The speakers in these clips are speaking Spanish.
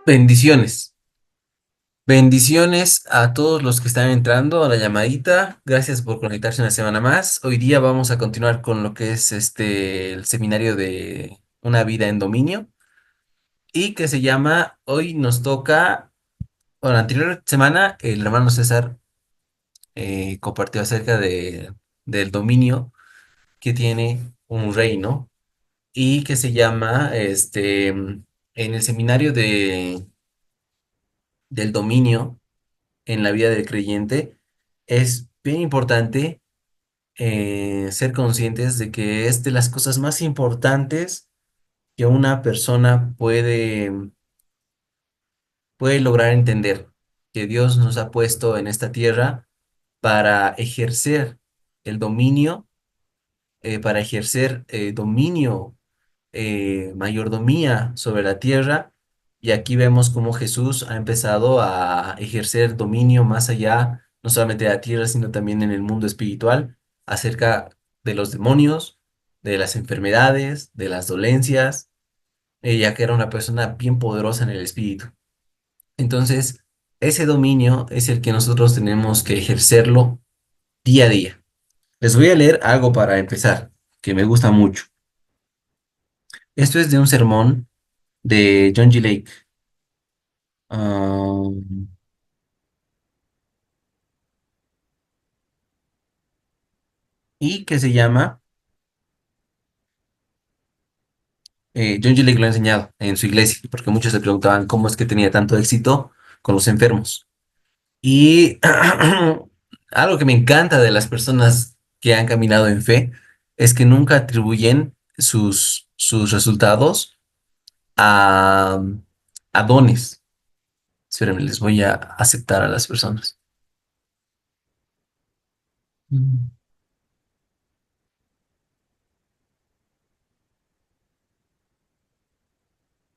Bendiciones. Bendiciones a todos los que están entrando a la llamadita. Gracias por conectarse una semana más. Hoy día vamos a continuar con lo que es el seminario de Una vida en dominio y que se llama, hoy nos toca, bueno, la anterior semana el hermano César compartió acerca del dominio que tiene un reino y que se llama, en el seminario del dominio en la vida del creyente, es bien importante ser conscientes de que es de las cosas más importantes que una persona puede lograr entender, que Dios nos ha puesto en esta tierra para ejercer el dominio, para ejercer dominio, mayordomía sobre la tierra. Y aquí vemos cómo Jesús ha empezado a ejercer dominio más allá, no solamente de la tierra, sino también en el mundo espiritual, acerca de los demonios, de las enfermedades, de las dolencias, ya que era una persona bien poderosa en el espíritu. Entonces, ese dominio es el que nosotros tenemos que ejercerlo día a día. Les voy a leer algo para empezar, que me gusta mucho. Esto es de un sermón de John G. Lake, um, y que se llama, John G. Lake lo ha enseñado en su iglesia, porque muchos se preguntaban cómo es que tenía tanto éxito con los enfermos. Y algo que me encanta de las personas que han caminado en fe es que nunca atribuyen sus resultados a, a dones. Espérenme, les voy a aceptar a las personas. Mm.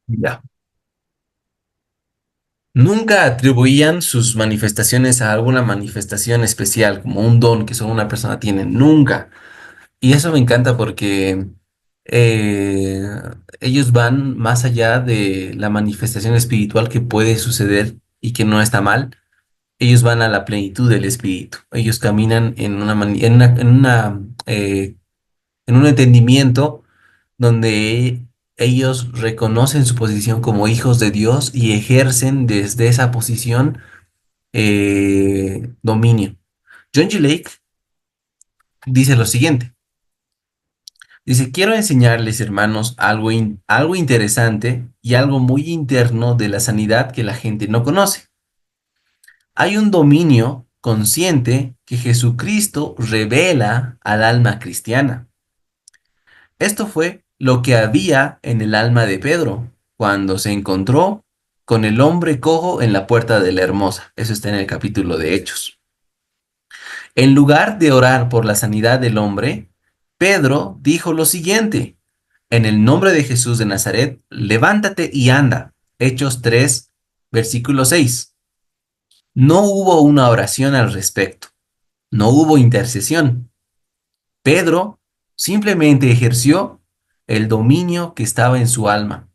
Ya. Nunca atribuían sus manifestaciones a alguna manifestación especial, como un don que solo una persona tiene. Nunca. Y eso me encanta porque eh, ellos van más allá de la manifestación espiritual que puede suceder y que no está mal. Ellos van a la plenitud del espíritu. Ellos caminan en un entendimiento donde ellos reconocen su posición como hijos de Dios y ejercen desde esa posición dominio. John G. Lake dice lo siguiente. Dice, quiero enseñarles, hermanos, algo interesante y algo muy interno de la sanidad que la gente no conoce. Hay un dominio consciente que Jesucristo revela al alma cristiana. Esto fue lo que había en el alma de Pedro cuando se encontró con el hombre cojo en la puerta de la Hermosa. Eso está en el capítulo de Hechos. En lugar de orar por la sanidad del hombre, Pedro dijo lo siguiente: en el nombre de Jesús de Nazaret, levántate y anda. Hechos 3, versículo 6. No hubo una oración al respecto, no hubo intercesión. Pedro simplemente ejerció el dominio que estaba en su alma.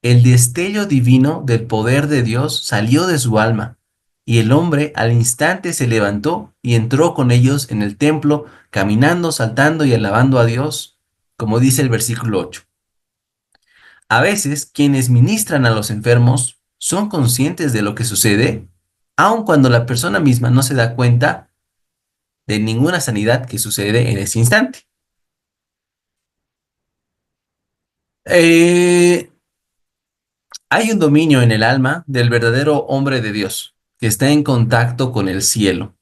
El destello divino del poder de Dios salió de su alma, y el hombre al instante se levantó y entró con ellos en el templo, caminando, saltando y alabando a Dios, como dice el versículo 8. A veces, quienes ministran a los enfermos son conscientes de lo que sucede, aun cuando la persona misma no se da cuenta de ninguna sanidad que sucede en ese instante. Eh, Hay un dominio en el alma del verdadero hombre de Dios, que está en contacto con el cielo.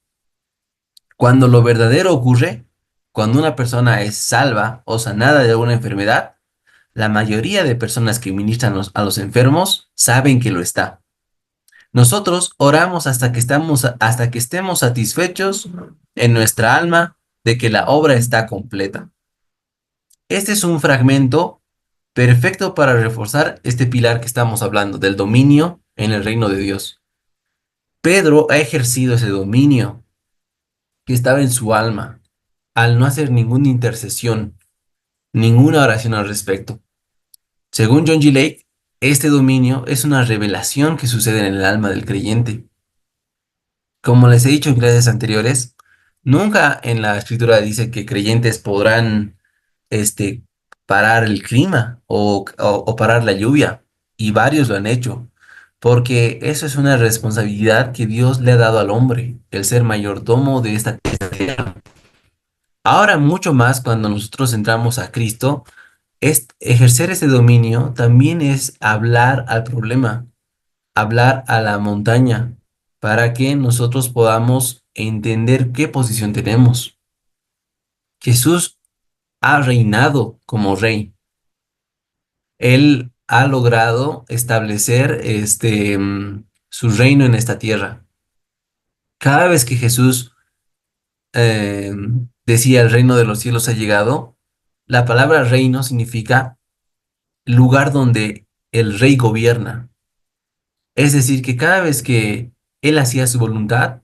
Cuando lo verdadero ocurre, cuando una persona es salva o sanada de alguna enfermedad, la mayoría de personas que ministran a los enfermos saben que lo está. Nosotros oramos hasta que estemos satisfechos en nuestra alma de que la obra está completa. Este es un fragmento perfecto para reforzar este pilar que estamos hablando, del dominio en el reino de Dios. Pedro ha ejercido ese dominio que estaba en su alma al no hacer ninguna intercesión, ninguna oración al respecto. Según John G. Lake, Este dominio es una revelación que sucede en el alma del creyente. Como les he dicho en clases anteriores, nunca en la escritura dice que creyentes podrán este, parar el clima o parar la lluvia, y varios lo han hecho, porque eso es una responsabilidad que Dios le ha dado al hombre, el ser mayordomo de esta tierra. Ahora mucho más cuando nosotros entramos a Cristo, ejercer ese dominio también es hablar al problema, hablar a la montaña, para que nosotros podamos entender qué posición tenemos. Jesús ha reinado como rey. Él ha logrado establecer su reino en esta tierra. Cada vez que Jesús eh, decía el reino de los cielos ha llegado, la palabra reino significa lugar donde el rey gobierna. Es decir, que cada vez que él hacía su voluntad,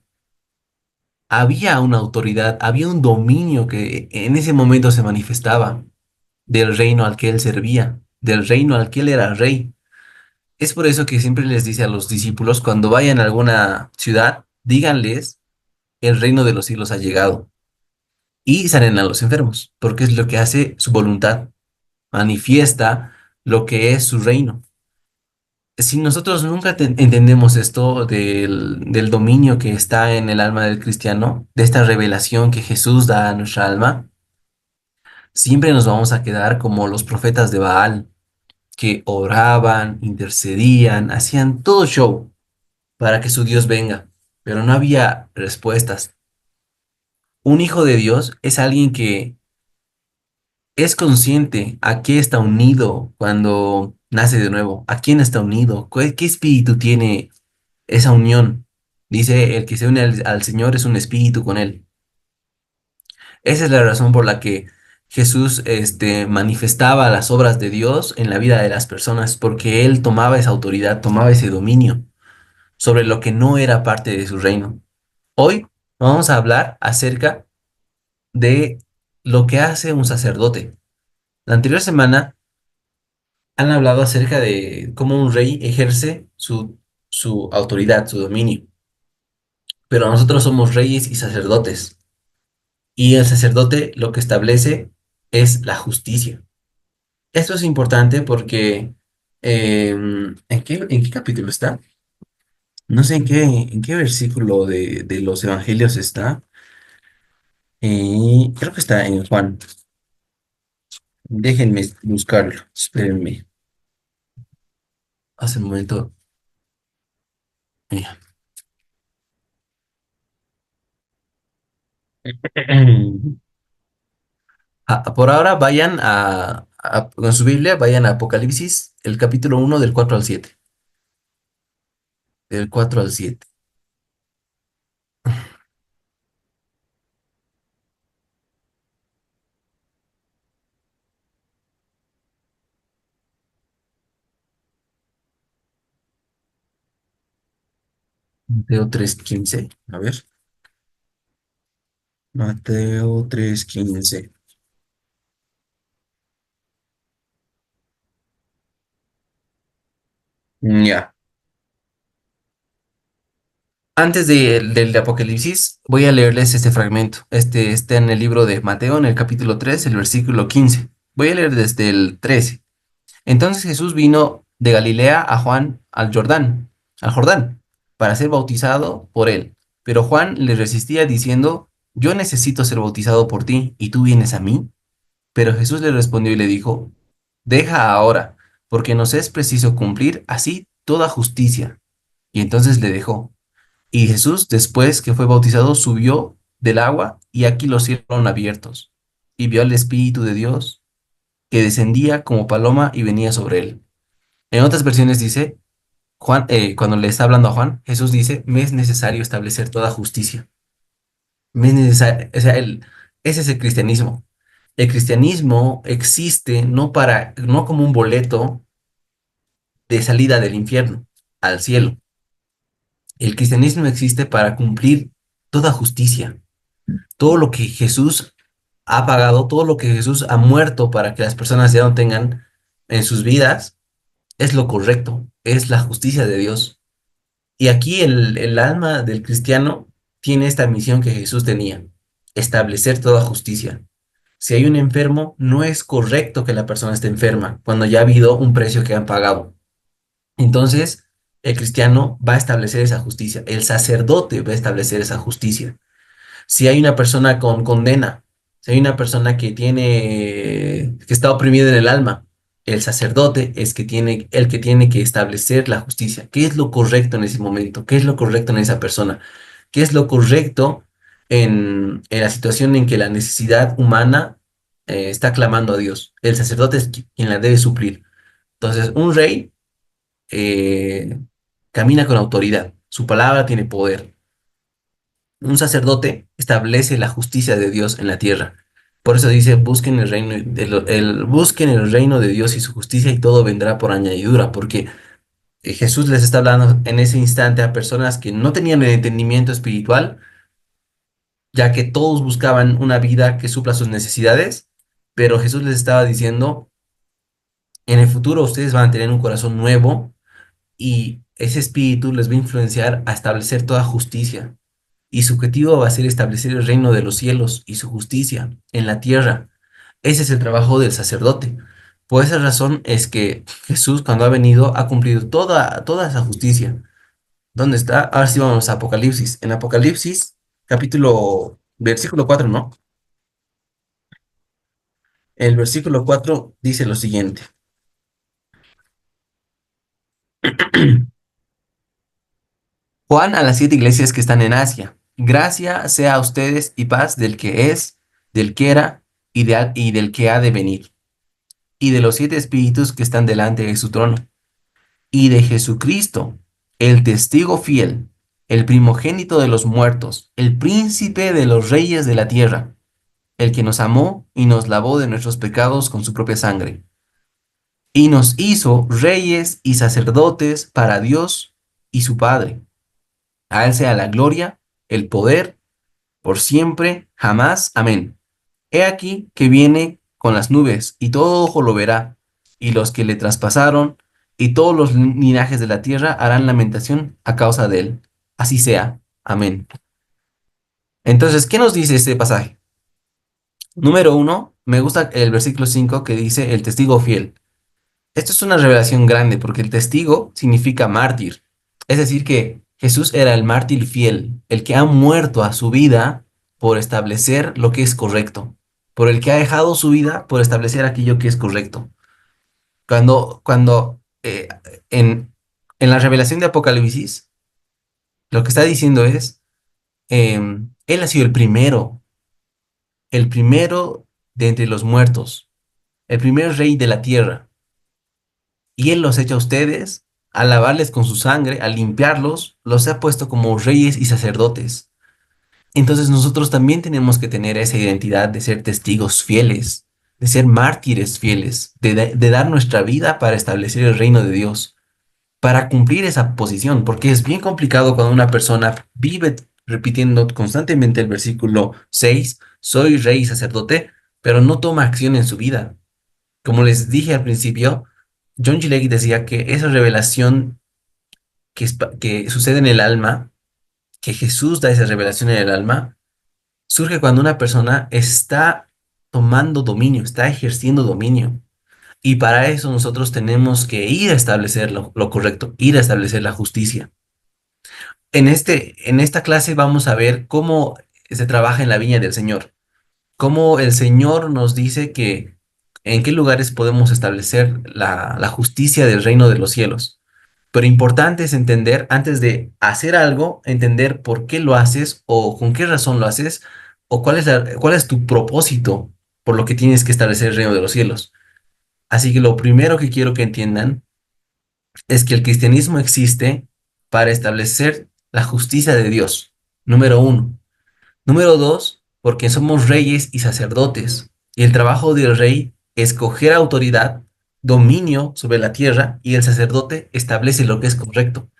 había una autoridad, había un dominio que en ese momento se manifestaba del reino al que él servía, del reino al que él era rey. Es por eso que siempre les dice a los discípulos, cuando vayan a alguna ciudad, díganles, el reino de los cielos ha llegado. Y salen a los enfermos, porque es lo que hace su voluntad, manifiesta lo que es su reino. Si nosotros nunca entendemos esto del dominio que está en el alma del cristiano, de esta revelación que Jesús da a nuestra alma, siempre nos vamos a quedar como los profetas de Baal, que oraban, intercedían, hacían todo show para que su Dios venga, pero no había respuestas. Un hijo de Dios es alguien que es consciente a qué está unido cuando nace de nuevo, a quién está unido, qué espíritu tiene esa unión. Dice, el que se une al Señor es un espíritu con él. Esa es la razón por la que Jesús manifestaba las obras de Dios en la vida de las personas, porque él tomaba esa autoridad, tomaba ese dominio sobre lo que no era parte de su reino. Hoy vamos a hablar acerca de lo que hace un sacerdote. La anterior semana han hablado acerca de cómo un rey ejerce su autoridad, su dominio, pero nosotros somos reyes y sacerdotes, y el sacerdote lo que establece es la justicia. Esto es importante porque ¿en qué capítulo está? No sé en qué versículo de los evangelios está. Creo que está en Juan. Déjenme buscarlo. Espérenme. Hace un momento. Mira. Por ahora vayan con su Biblia, vayan a Apocalipsis, el capítulo 1 del 4 al 7. Del 4 al 7. Mateo 3:15. A ver. Mateo 3:15. Ya. Antes del Apocalipsis, voy a leerles este fragmento. Este está en el libro de Mateo, en el capítulo 3, el versículo 15. Voy a leer desde el 13. Entonces Jesús vino de Galilea a Juan al Jordán, para ser bautizado por él. Pero Juan le resistía diciendo, yo necesito ser bautizado por ti, ¿y tú vienes a mí? Pero Jesús le respondió y le dijo, deja ahora, porque nos es preciso cumplir así toda justicia. Y entonces le dejó. Y Jesús, después que fue bautizado, subió del agua, y aquí los cielos fueron abiertos, y vio al Espíritu de Dios que descendía como paloma y venía sobre él. En otras versiones dice, Juan, cuando le está hablando a Juan, Jesús dice, me es necesario establecer toda justicia. Me es necesario, o sea, ese es el cristianismo. El cristianismo existe no como un boleto de salida del infierno al cielo. El cristianismo existe para cumplir toda justicia, todo lo que Jesús ha pagado, todo lo que Jesús ha muerto para que las personas ya no tengan en sus vidas, es lo correcto, es la justicia de Dios. Y aquí el alma del cristiano tiene esta misión que Jesús tenía, establecer toda justicia. Si hay un enfermo, no es correcto que la persona esté enferma cuando ya ha habido un precio que han pagado. Entonces, el cristiano va a establecer esa justicia, el sacerdote va a establecer esa justicia. Si hay una persona con condena, si hay una persona que que está oprimida en el alma, el sacerdote es el que tiene que establecer la justicia. ¿Qué es lo correcto en ese momento? ¿Qué es lo correcto en esa persona? ¿Qué es lo correcto en la situación en que la necesidad humana está clamando a Dios? El sacerdote es quien la debe suplir. Entonces, un rey eh, camina con autoridad. Su palabra tiene poder. Un sacerdote establece la justicia de Dios en la tierra. Por eso dice, busquen busquen el reino de Dios y su justicia y todo vendrá por añadidura, porque Jesús les está hablando en ese instante a personas que no tenían el entendimiento espiritual, ya que todos buscaban una vida que supla sus necesidades, pero Jesús les estaba diciendo, en el futuro ustedes van a tener un corazón nuevo y ese espíritu les va a influenciar a establecer toda justicia. Y su objetivo va a ser establecer el reino de los cielos y su justicia en la tierra. Ese es el trabajo del sacerdote. Por esa razón es que Jesús, cuando ha venido, ha cumplido toda esa justicia. ¿Dónde está? Ahora sí vamos a Apocalipsis. En Apocalipsis, versículo 4, ¿no? El versículo 4 dice lo siguiente. Juan a las 7 iglesias que están en Asia. Gracia sea a ustedes y paz del que es, del que era y del que ha de venir, y de los 7 espíritus que están delante de su trono, y de Jesucristo, el testigo fiel, el primogénito de los muertos, el príncipe de los reyes de la tierra, el que nos amó y nos lavó de nuestros pecados con su propia sangre, y nos hizo reyes y sacerdotes para Dios y su Padre. A él sea la gloria, el poder, por siempre, jamás. Amén. He aquí que viene con las nubes, y todo ojo lo verá, y los que le traspasaron, y todos los linajes de la tierra harán lamentación a causa de él. Así sea. Amén. Entonces, ¿qué nos dice este pasaje? Número uno, me gusta el versículo 5 que dice el testigo fiel. Esto es una revelación grande porque el testigo significa mártir. Es decir, que Jesús era el mártir fiel, el que ha muerto a su vida por establecer lo que es correcto, por el que ha dejado su vida por establecer aquello que es correcto. Cuando en la revelación de Apocalipsis, lo que está diciendo es, Él ha sido el primero de entre los muertos, el primer rey de la tierra. Y Él los echa a ustedes, a lavarles con su sangre, a limpiarlos, los ha puesto como reyes y sacerdotes. Entonces nosotros también tenemos que tener esa identidad de ser testigos fieles, de ser mártires fieles, de dar nuestra vida para establecer el reino de Dios, para cumplir esa posición, porque es bien complicado cuando una persona vive repitiendo constantemente el versículo 6, soy rey y sacerdote, pero no toma acción en su vida. Como les dije al principio, John G. Lake decía que esa revelación que sucede en el alma, que Jesús da esa revelación en el alma, surge cuando una persona está tomando dominio, está ejerciendo dominio. Y para eso nosotros tenemos que ir a establecer lo correcto, ir a establecer la justicia. En esta clase vamos a ver cómo se trabaja en la viña del Señor, cómo el Señor nos dice que en qué lugares podemos establecer la justicia del reino de los cielos. Pero importante es entender, antes de hacer algo, entender por qué lo haces o con qué razón lo haces o cuál es tu propósito por lo que tienes que establecer el reino de los cielos. Así que lo primero que quiero que entiendan es que el cristianismo existe para establecer la justicia de Dios. Número uno. Número dos, porque somos reyes y sacerdotes. Y el trabajo del rey es coger autoridad, dominio sobre la tierra, y el sacerdote establece lo que es correcto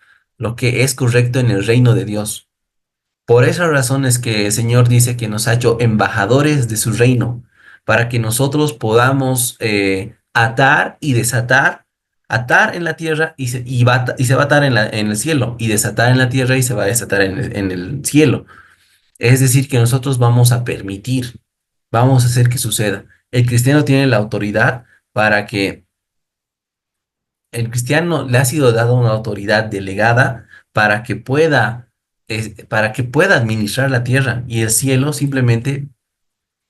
en el reino de Dios. Por esa razón es que el Señor dice que nos ha hecho embajadores de su reino, para que nosotros podamos atar y desatar atar en la tierra y se va a atar en el cielo, y desatar en la tierra y se va a desatar en el cielo. Es decir, que nosotros vamos a permitir, vamos a hacer que suceda. El cristiano tiene la autoridad para que el cristiano le ha sido dado una autoridad delegada para que pueda administrar la tierra, y el cielo simplemente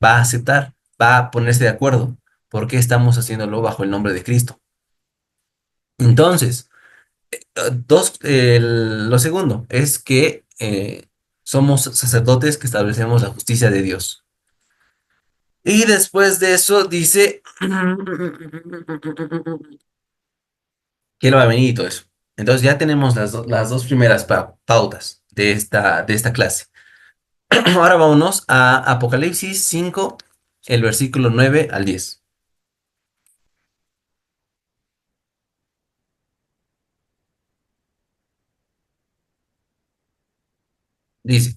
va a aceptar, va a ponerse de acuerdo, porque estamos haciéndolo bajo el nombre de Cristo. Entonces, lo segundo es que somos sacerdotes que establecemos la justicia de Dios. Y después de eso dice que Él va a venir y todo eso. Entonces ya tenemos las dos primeras pautas de esta clase. Ahora vámonos a Apocalipsis 5, el versículo 9 al 10. Dice,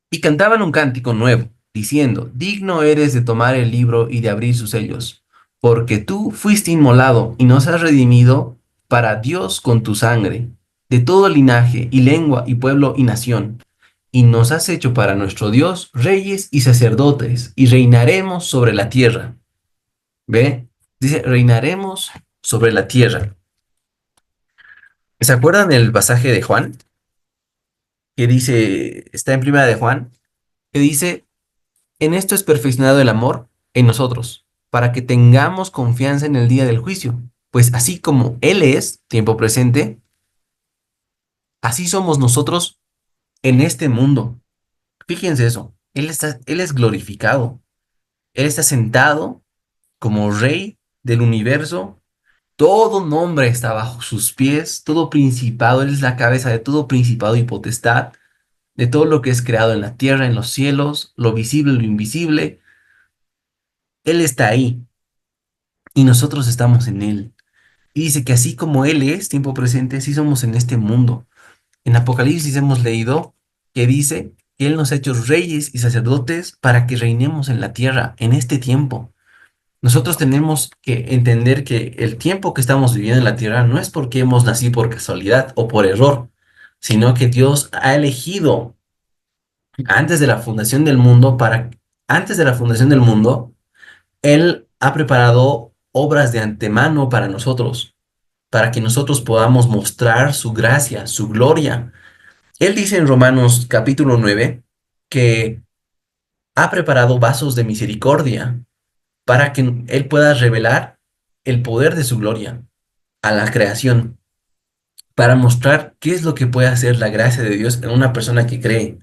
y cantaban un cántico nuevo, diciendo, digno eres de tomar el libro y de abrir sus sellos, porque tú fuiste inmolado y nos has redimido para Dios con tu sangre, de todo linaje y lengua y pueblo y nación, y nos has hecho para nuestro Dios reyes y sacerdotes, y reinaremos sobre la tierra. ¿Ve? Dice, reinaremos sobre la tierra. ¿Se acuerdan del pasaje de Juan? Que dice, está en Primera de Juan, que dice, en esto es perfeccionado el amor en nosotros, para que tengamos confianza en el día del juicio. Pues así como Él es, tiempo presente, así somos nosotros en este mundo. Fíjense eso, Él es glorificado, Él está sentado como Rey del universo. Todo nombre está bajo sus pies, todo principado, Él es la cabeza de todo principado y potestad, de todo lo que es creado en la tierra, en los cielos, lo visible, lo invisible. Él está ahí y nosotros estamos en Él. Y dice que así como Él es, tiempo presente, así somos en este mundo. En Apocalipsis hemos leído que dice que Él nos ha hecho reyes y sacerdotes para que reinemos en la tierra, en este tiempo. Nosotros tenemos que entender que el tiempo que estamos viviendo en la tierra no es porque hemos nacido por casualidad o por error, sino que Dios ha elegido antes de la fundación del mundo antes de la fundación del mundo, Él ha preparado obras de antemano para nosotros, para que nosotros podamos mostrar su gracia, su gloria. Él dice en Romanos capítulo 9 que ha preparado vasos de misericordia para que Él pueda revelar el poder de su gloria a la creación, para mostrar qué es lo que puede hacer la gracia de Dios en una persona que cree.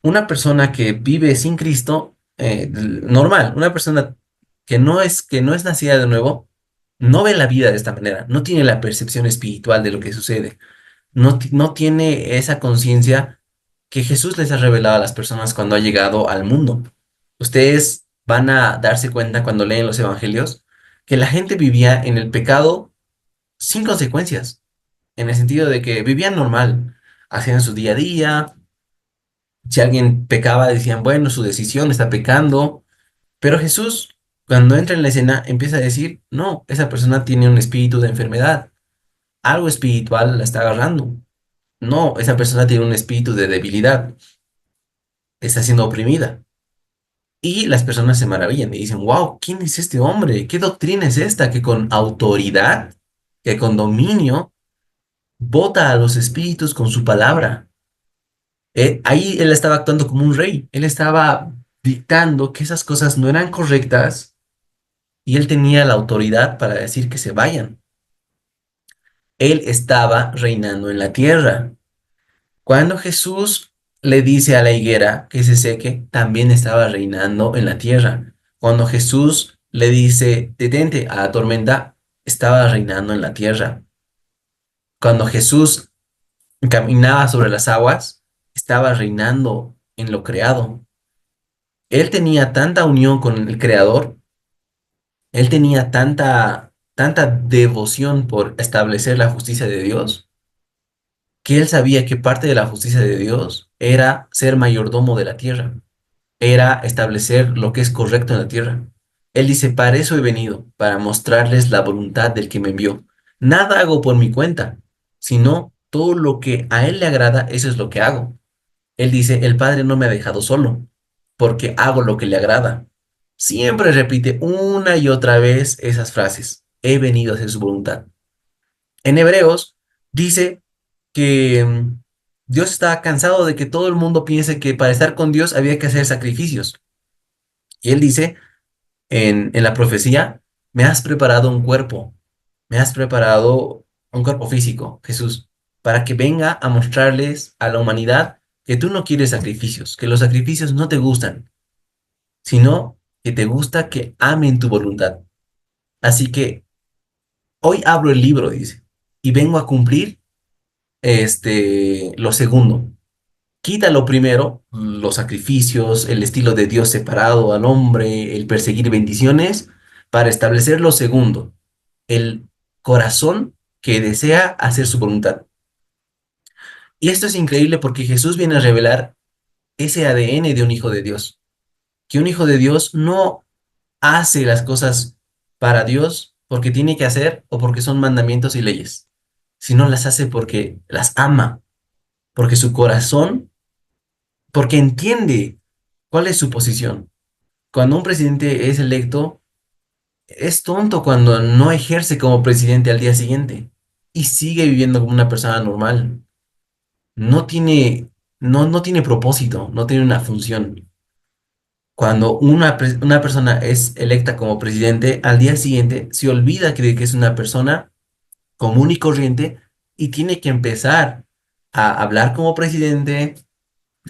Una persona que vive sin Cristo, normal, una persona que no es nacida de nuevo, no ve la vida de esta manera, no tiene la percepción espiritual de lo que sucede, no tiene esa conciencia que Jesús les ha revelado a las personas cuando ha llegado al mundo. Ustedes van a darse cuenta cuando leen los evangelios que la gente vivía en el pecado sin consecuencias, en el sentido de que vivían normal, hacían su día a día. Si alguien pecaba, decían, bueno, su decisión está pecando. Pero Jesús, cuando entra en la escena, empieza a decir, no, esa persona tiene un espíritu de enfermedad. Algo espiritual la está agarrando. No, esa persona tiene un espíritu de debilidad. Está siendo oprimida. Y las personas se maravillan y dicen, wow, ¿quién es este hombre? ¿Qué doctrina es esta que con autoridad, que con dominio, bota a los espíritus con su palabra? Ahí él estaba actuando como un rey. Él estaba dictando que esas cosas no eran correctas y él tenía la autoridad para decir que se vayan. Él estaba reinando en la tierra. Cuando Jesús le dice a la higuera que se seque, también estaba reinando en la tierra. Cuando Jesús le dice, detente a la tormenta, estaba reinando en la tierra. Cuando Jesús caminaba sobre las aguas, estaba reinando en lo creado. Él tenía tanta unión con el Creador, él tenía tanta devoción por establecer la justicia de Dios, que él sabía que parte de la justicia de Dios era ser mayordomo de la tierra, era establecer lo que es correcto en la tierra. Él dice, para eso he venido, para mostrarles la voluntad del que me envió. Nada hago por mi cuenta, sino todo lo que a Él le agrada, eso es lo que hago. Él dice, el Padre no me ha dejado solo, porque hago lo que le agrada. Siempre repite una y otra vez esas frases. He venido a hacer su voluntad. En Hebreos dice que Dios está cansado de que todo el mundo piense que para estar con Dios había que hacer sacrificios. Y Él dice en la profecía, me has preparado un cuerpo, me has preparado un cuerpo físico, Jesús, para que venga a mostrarles a la humanidad que tú no quieres sacrificios, que los sacrificios no te gustan, sino que te gusta que amen tu voluntad. Así que hoy abro el libro, dice, y vengo a cumplir lo segundo. Quita lo primero, los sacrificios, el estilo de Dios separado al hombre, el perseguir bendiciones, para establecer lo segundo, el corazón que desea hacer su voluntad. Y esto es increíble porque Jesús viene a revelar ese ADN de un hijo de Dios, que un hijo de Dios no hace las cosas para Dios porque tiene que hacer o porque son mandamientos y leyes, sino las hace porque las ama, porque su corazón, porque entiende cuál es su posición. Cuando un presidente es electo, es tonto cuando no ejerce como presidente al día siguiente y sigue viviendo como una persona normal. No tiene, no tiene propósito, no tiene una función. Cuando una persona es electa como presidente, al día siguiente se olvida que es una persona común y corriente y tiene que empezar a hablar como presidente,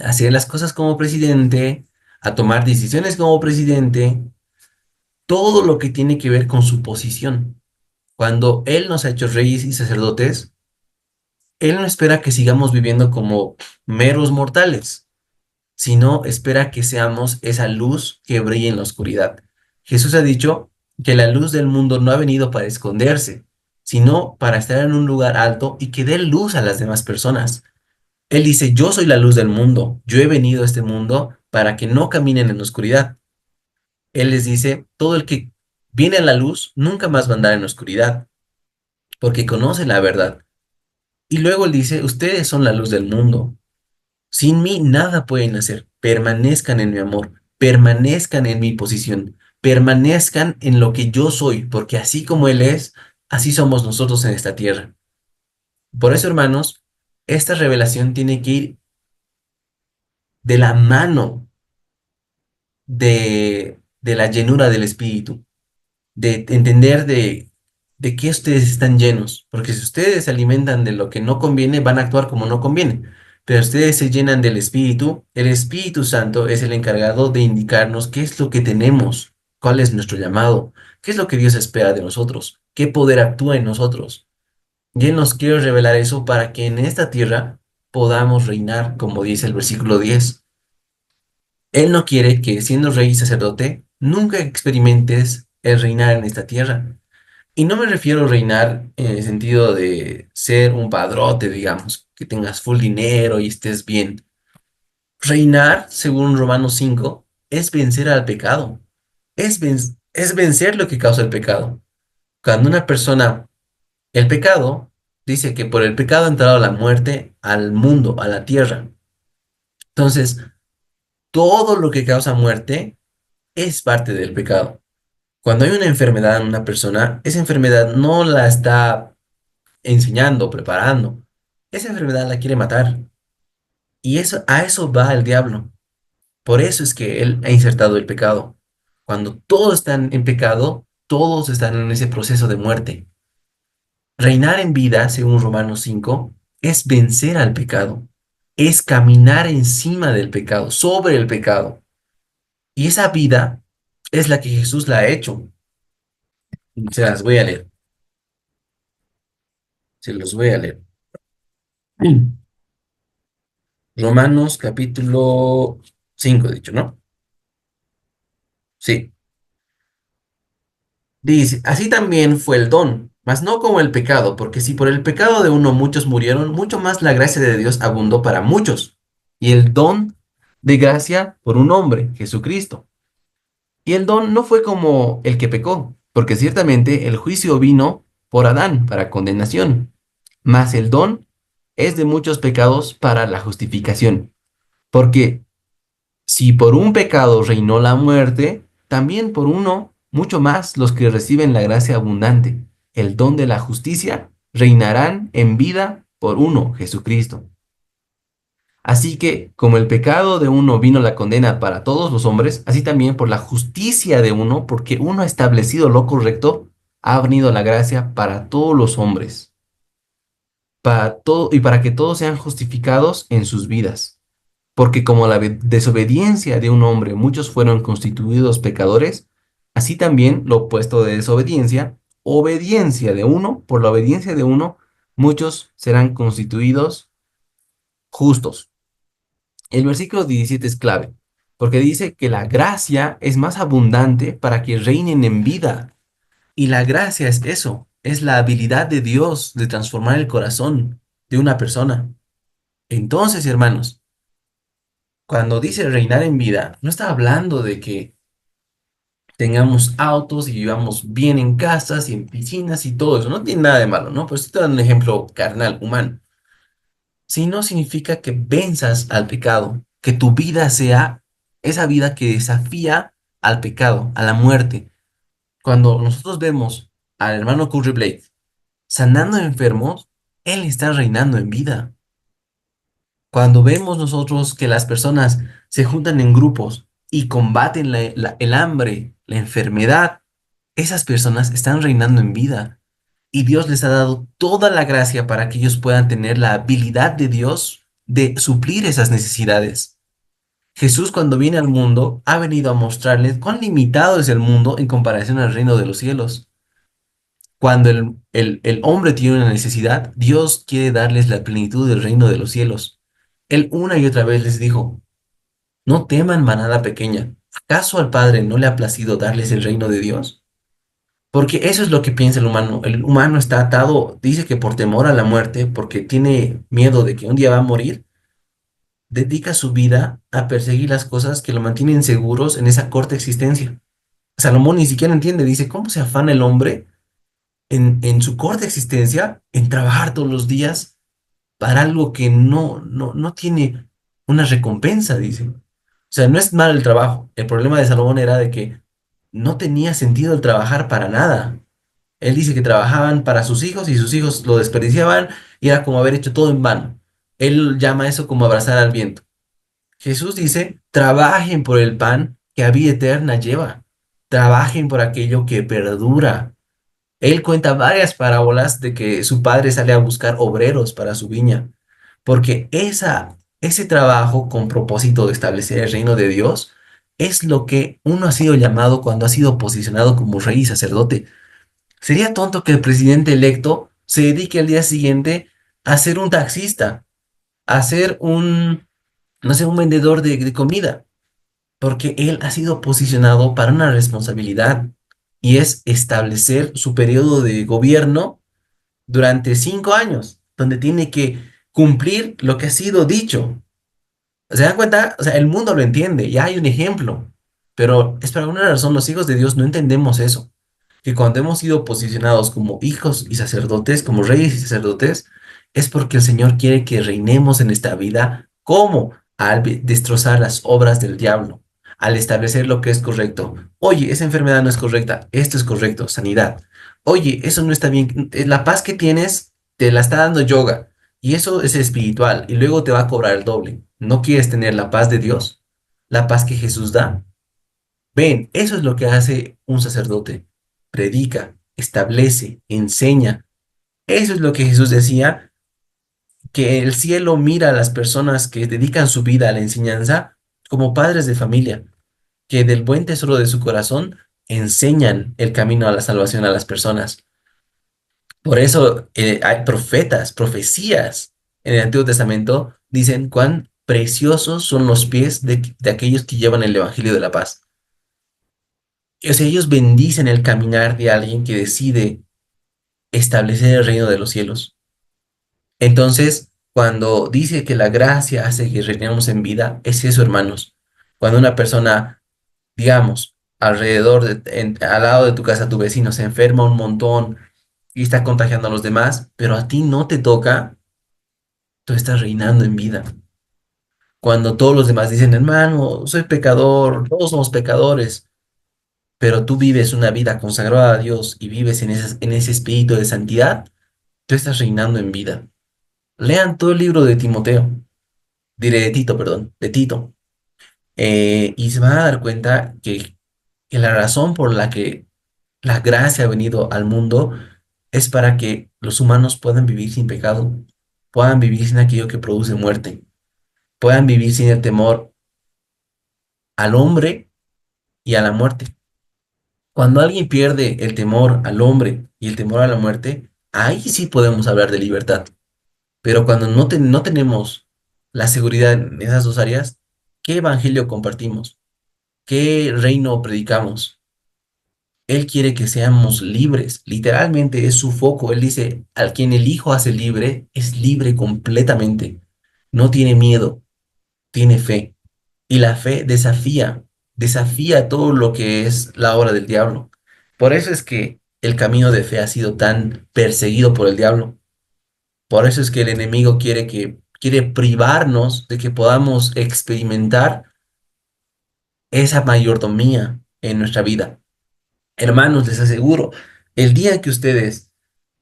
a hacer las cosas como presidente, a tomar decisiones como presidente, todo lo que tiene que ver con su posición. Cuando Él nos ha hecho reyes y sacerdotes, Él no espera que sigamos viviendo como meros mortales, sino espera que seamos esa luz que brilla en la oscuridad. Jesús ha dicho que la luz del mundo no ha venido para esconderse, sino para estar en un lugar alto y que dé luz a las demás personas. Él dice, yo soy la luz del mundo, yo he venido a este mundo para que no caminen en la oscuridad. Él les dice, todo el que viene a la luz nunca más va a andar en la oscuridad, porque conoce la verdad. Y luego él dice, ustedes son la luz del mundo. Sin mí nada pueden hacer. Permanezcan en mi amor, permanezcan en mi posición, permanezcan en lo que yo soy, porque así como Él es, así somos nosotros en esta tierra. Por eso, hermanos, esta revelación tiene que ir de la mano de la llenura del Espíritu, de entender de qué ustedes están llenos, porque si ustedes se alimentan de lo que no conviene, van a actuar como no conviene. Pero ustedes se llenan del Espíritu, el Espíritu Santo es el encargado de indicarnos qué es lo que tenemos, cuál es nuestro llamado, qué es lo que Dios espera de nosotros, qué poder actúa en nosotros. Y Él nos quiere revelar eso para que en esta tierra podamos reinar, como dice el versículo 10. Él no quiere que siendo rey y sacerdote, nunca experimentes el reinar en esta tierra. Y no me refiero a reinar en el sentido de ser un padrote, digamos, que tengas full dinero y estés bien. Reinar, según Romanos 5, es vencer al pecado. Es vencer lo que causa el pecado. Cuando una persona, el pecado, dice que por el pecado ha entrado la muerte al mundo, a la tierra. Entonces, todo lo que causa muerte es parte del pecado. Cuando hay una enfermedad en una persona, esa enfermedad no la está enseñando, preparando. Esa enfermedad la quiere matar. Y eso, a eso va el diablo. Por eso es que él ha insertado el pecado. Cuando todos están en pecado, todos están en ese proceso de muerte. Reinar en vida, según Romanos 5, es vencer al pecado. Es caminar encima del pecado, sobre el pecado. Y esa vida es la que Jesús la ha hecho. Se las voy a leer. Se los voy a leer. Romanos capítulo 5, dicho, ¿no? Sí. Dice, así también fue el don, mas no como el pecado, porque si por el pecado de uno muchos murieron, mucho más la gracia de Dios abundó para muchos. Y el don de gracia por un hombre, Jesucristo. Y el don no fue como el que pecó, porque ciertamente el juicio vino por Adán para condenación, mas el don es de muchos pecados para la justificación. Porque si por un pecado reinó la muerte, también por uno, mucho más los que reciben la gracia abundante, el don de la justicia, reinarán en vida por uno, Jesucristo. Así que, como el pecado de uno vino la condena para todos los hombres, así también por la justicia de uno, porque uno ha establecido lo correcto, ha venido la gracia para todos los hombres, para todo y para que todos sean justificados en sus vidas. Porque como la desobediencia de un hombre muchos fueron constituidos pecadores, así también lo opuesto de desobediencia, obediencia de uno, por la obediencia de uno, muchos serán constituidos justos. El versículo 17 es clave, porque dice que la gracia es más abundante para que reinen en vida. Y la gracia es eso, es la habilidad de Dios de transformar el corazón de una persona. Entonces, hermanos, cuando dice reinar en vida, no está hablando de que tengamos autos y vivamos bien en casas y en piscinas y todo eso. No tiene nada de malo, ¿no? Pero estoy dando un ejemplo carnal, humano. Sino significa que venzas al pecado, que tu vida sea esa vida que desafía al pecado, a la muerte. Cuando nosotros vemos al hermano Curry Blake sanando enfermos, él está reinando en vida. Cuando vemos nosotros que las personas se juntan en grupos y combaten el hambre, la enfermedad, esas personas están reinando en vida. Y Dios les ha dado toda la gracia para que ellos puedan tener la habilidad de Dios de suplir esas necesidades. Jesús cuando viene al mundo ha venido a mostrarles cuán limitado es el mundo en comparación al reino de los cielos. Cuando el hombre tiene una necesidad, Dios quiere darles la plenitud del reino de los cielos. Él una y otra vez les dijo, no teman manada pequeña. ¿Acaso al Padre no le ha placido darles el reino de Dios? Porque eso es lo que piensa el humano. El humano está atado, dice que por temor a la muerte, porque tiene miedo de que un día va a morir, dedica su vida a perseguir las cosas que lo mantienen seguros en esa corta existencia. Salomón ni siquiera entiende, dice, ¿cómo se afana el hombre en su corta existencia en trabajar todos los días para algo que no tiene una recompensa, dice? O sea, no es mal el trabajo. El problema de Salomón era de que no tenía sentido el trabajar para nada. Él dice que trabajaban para sus hijos y sus hijos lo desperdiciaban y era como haber hecho todo en vano. Él llama eso como abrazar al viento. Jesús dice, trabajen por el pan que a vida eterna lleva. Trabajen por aquello que perdura. Él cuenta varias parábolas de que su padre sale a buscar obreros para su viña, porque ese trabajo con propósito de establecer el reino de Dios es lo que uno ha sido llamado cuando ha sido posicionado como rey y sacerdote. Sería tonto que el presidente electo se dedique al día siguiente a ser un taxista, a ser no sé, un vendedor de comida, porque él ha sido posicionado para una responsabilidad y es establecer su periodo de gobierno durante 5 años, donde tiene que cumplir lo que ha sido dicho. ¿Se dan cuenta? O sea, el mundo lo entiende, ya hay un ejemplo, pero es por alguna razón los hijos de Dios no entendemos eso, que cuando hemos sido posicionados como hijos y sacerdotes, como reyes y sacerdotes, es porque el Señor quiere que reinemos en esta vida. ¿Cómo? Al destrozar las obras del diablo, al establecer lo que es correcto. Oye, esa enfermedad no es correcta, esto es correcto, sanidad. Oye, eso no está bien, la paz que tienes te la está dando yoga y eso es espiritual y luego te va a cobrar el doble. ¿No quieres tener la paz de Dios? La paz que Jesús da. Ven, eso es lo que hace un sacerdote. Predica, establece, enseña. Eso es lo que Jesús decía, que el cielo mira a las personas que dedican su vida a la enseñanza como padres de familia, que del buen tesoro de su corazón enseñan el camino a la salvación a las personas. Por eso hay profetas, profecías en el Antiguo Testamento, dicen cuán preciosos son los pies de aquellos que llevan el Evangelio de la paz. O sea, ellos bendicen el caminar de alguien que decide establecer el reino de los cielos. Entonces, cuando dice que la gracia hace que reinemos en vida, es eso, hermanos. Cuando una persona, digamos, al lado de tu casa, tu vecino se enferma un montón y está contagiando a los demás, pero a ti no te toca, tú estás reinando en vida. Cuando todos los demás dicen, hermano, soy pecador, todos somos pecadores, pero tú vives una vida consagrada a Dios y vives en ese espíritu de santidad, tú estás reinando en vida. Lean todo el libro de Timoteo, diré de Tito, perdón, de Tito, y se van a dar cuenta que la razón por la que la gracia ha venido al mundo es para que los humanos puedan vivir sin pecado, puedan vivir sin aquello que produce muerte, puedan vivir sin el temor al hombre y a la muerte. Cuando alguien pierde el temor al hombre y el temor a la muerte, ahí sí podemos hablar de libertad. Pero cuando no tenemos la seguridad en esas dos áreas, ¿qué evangelio compartimos? ¿Qué reino predicamos? Él quiere que seamos libres. Literalmente es su foco. Él dice, al quien el Hijo hace libre, es libre completamente. No tiene miedo, tiene fe. Y la fe desafía todo lo que es la obra del diablo. Por eso es que el camino de fe ha sido tan perseguido por el diablo. Por eso es que el enemigo quiere privarnos de que podamos experimentar esa mayordomía en nuestra vida. Hermanos, les aseguro, el día que ustedes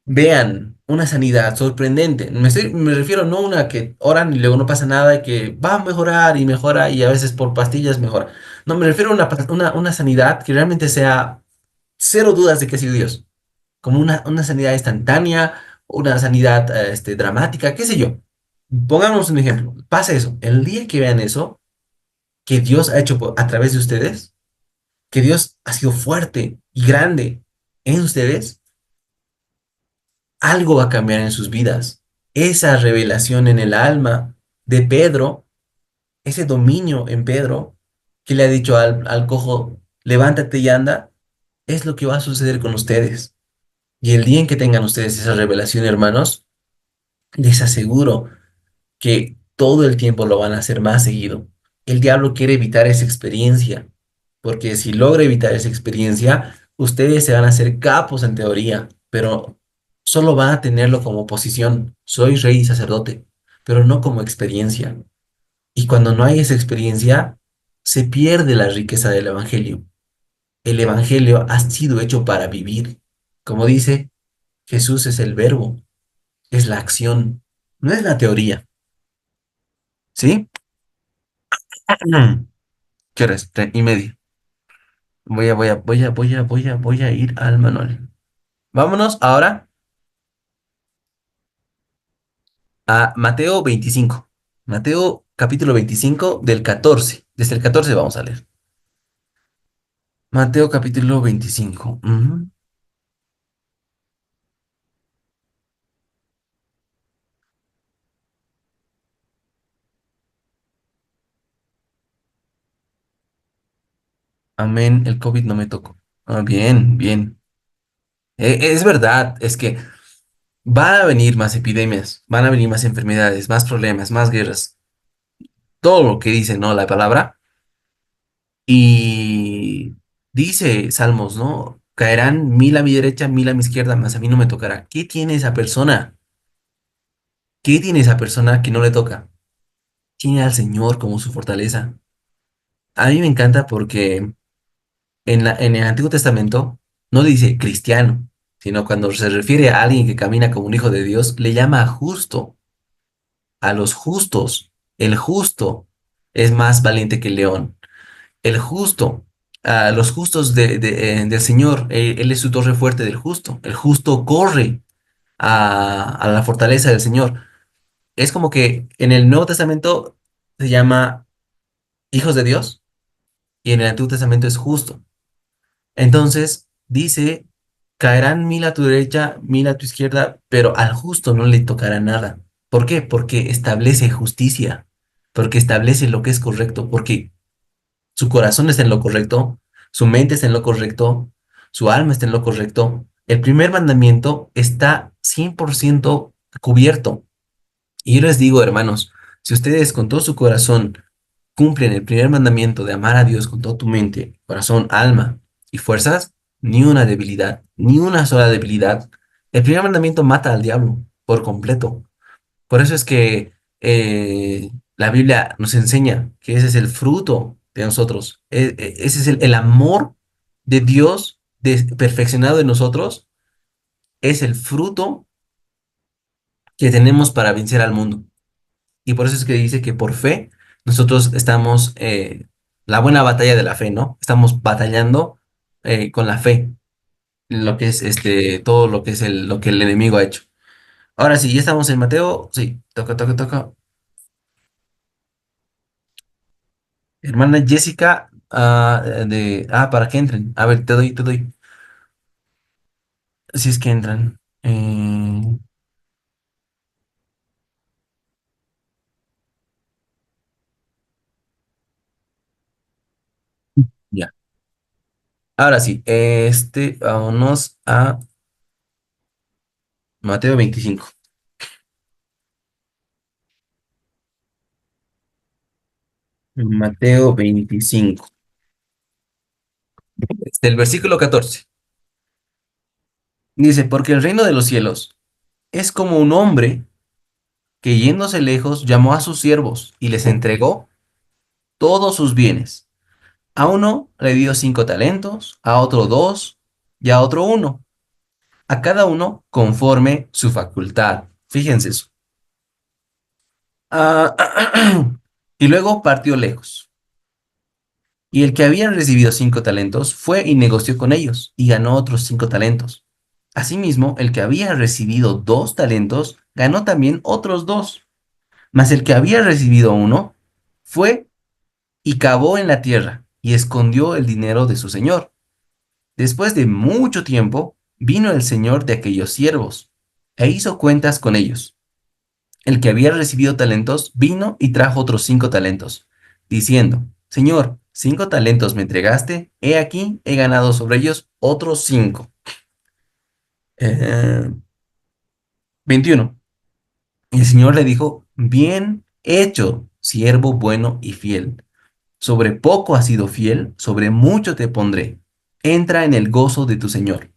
vean una sanidad sorprendente, me refiero no a una que oran y luego no pasa nada y que va a mejorar y mejora y a veces por pastillas mejora. No, me refiero a una sanidad que realmente sea cero dudas de que ha sido Dios, como una sanidad instantánea, una sanidad dramática, qué sé yo. Pongamos un ejemplo, pasa eso, el día que vean eso, que Dios ha hecho a través de ustedes, que Dios ha sido fuerte y grande en ustedes, algo va a cambiar en sus vidas. Esa revelación en el alma de Pedro, ese dominio en Pedro, que le ha dicho al cojo, levántate y anda, es lo que va a suceder con ustedes. Y el día en que tengan ustedes esa revelación, hermanos, les aseguro que todo el tiempo lo van a hacer más seguido. El diablo quiere evitar esa experiencia, porque si logra evitar esa experiencia, ustedes se van a hacer capos en teoría, pero solo van a tenerlo como posición. Soy rey y sacerdote, pero no como experiencia. Y cuando no hay esa experiencia, se pierde la riqueza del evangelio. El evangelio ha sido hecho para vivir. Como dice, Jesús es el verbo, es la acción, no es la teoría. ¿Sí? ¿Qué hora es? 3:30. Voy a ir al manual. Vámonos ahora a Mateo 25. Mateo capítulo 25 del 14. Desde el 14 vamos a leer. Mateo capítulo 25. Ujú. Amén, el COVID no me tocó. Ah, bien, bien. Es verdad, es que van a venir más epidemias, van a venir más enfermedades, más problemas, más guerras. Todo lo que dice, ¿no? La palabra. Y dice Salmos, ¿no? Caerán mil a mi derecha, mil a mi izquierda, mas a mí no me tocará. ¿Qué tiene esa persona? ¿Qué tiene esa persona que no le toca? Tiene al Señor como su fortaleza. A mí me encanta porque en el Antiguo Testamento no dice cristiano, sino cuando se refiere a alguien que camina como un hijo de Dios, le llama justo, a los justos. El justo es más valiente que el león. El justo, a los justos del Señor, Él es su torre fuerte del justo. El justo corre a la fortaleza del Señor. Es como que en el Nuevo Testamento se llama hijos de Dios y en el Antiguo Testamento es justo. Entonces dice, caerán mil a tu derecha, mil a tu izquierda, pero al justo no le tocará nada. ¿Por qué? Porque establece justicia, porque establece lo que es correcto, porque su corazón está en lo correcto, su mente está en lo correcto, su alma está en lo correcto. El primer mandamiento está 100% cubierto. Y yo les digo, hermanos, si ustedes con todo su corazón cumplen el primer mandamiento de amar a Dios con toda tu mente, corazón, alma y fuerzas, ni una debilidad, ni una sola debilidad El primer mandamiento mata al diablo por completo. Por eso es que la Biblia nos enseña que ese es el fruto de nosotros. Ese es el amor de Dios perfeccionado en nosotros. Es el fruto que tenemos para vencer al mundo. Y por eso es que dice que por fe nosotros estamos, la buena batalla de la fe, ¿no? Estamos batallando con la fe, lo que es todo lo que es lo que el enemigo ha hecho. Ahora sí, ya estamos en Mateo. Sí, toca, toca, toca. Hermana Jessica, para que entren. A ver, te doy. Si es que entran. Ya. Ahora sí, vámonos a Mateo 25. Mateo 25. El versículo 14. Dice, porque el reino de los cielos es como un hombre que yéndose lejos llamó a sus siervos y les entregó todos sus bienes. A uno le dio 5 talentos, a otro 2 y a otro 1, a cada uno conforme su facultad. Fíjense eso. Ah, y luego partió lejos. Y el que había recibido 5 talentos fue y negoció con ellos y ganó otros 5 talentos. Asimismo, el que había recibido 2 talentos ganó también otros 2. Mas el que había recibido 1 fue y cavó en la tierra y escondió el dinero de su señor. Después de mucho tiempo, vino el señor de aquellos siervos e hizo cuentas con ellos. El que había recibido talentos vino y trajo otros 5 talentos, diciendo, Señor, 5 talentos me entregaste, he aquí, he ganado sobre ellos otros 5. 21. Y el Señor le dijo, bien hecho, siervo bueno y fiel. Sobre poco has sido fiel, sobre mucho te pondré. Entra en el gozo de tu Señor.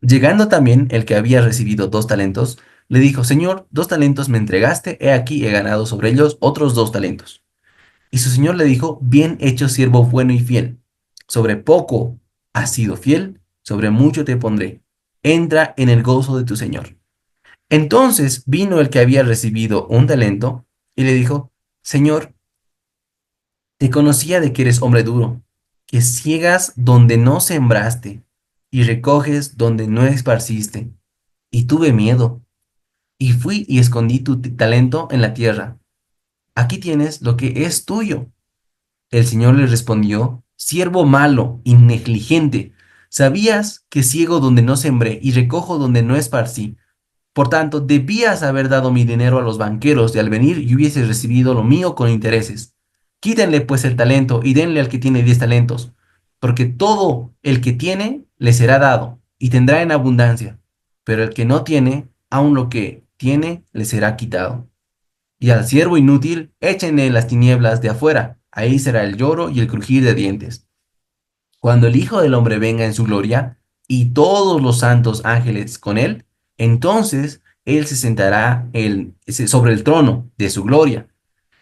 Llegando también el que había recibido 2 talentos, le dijo, Señor, 2 talentos me entregaste, he aquí he ganado sobre ellos otros 2 talentos. Y su señor le dijo, bien hecho siervo bueno y fiel. Sobre poco has sido fiel, sobre mucho te pondré. Entra en el gozo de tu señor. Entonces vino el que había recibido 1 talento y le dijo, Señor, te conocía de que eres hombre duro, que ciegas donde no sembraste y recoges donde no esparciste. Y tuve miedo, y fui y escondí tu talento en la tierra. Aquí tienes lo que es tuyo. El Señor le respondió, siervo malo y negligente, sabías que ciego donde no sembré y recojo donde no esparcí. Por tanto, debías haber dado mi dinero a los banqueros y al venir y hubieses recibido lo mío con intereses. Quítenle pues el talento y denle al que tiene 10 talentos, porque todo el que tiene le será dado y tendrá en abundancia, pero el que no tiene, aun lo que tiene le será quitado. Y al siervo inútil, échenle en las tinieblas de afuera, ahí será el lloro y el crujir de dientes. Cuando el Hijo del Hombre venga en su gloria, y todos los santos ángeles con él, entonces él se sentará sobre el trono de su gloria,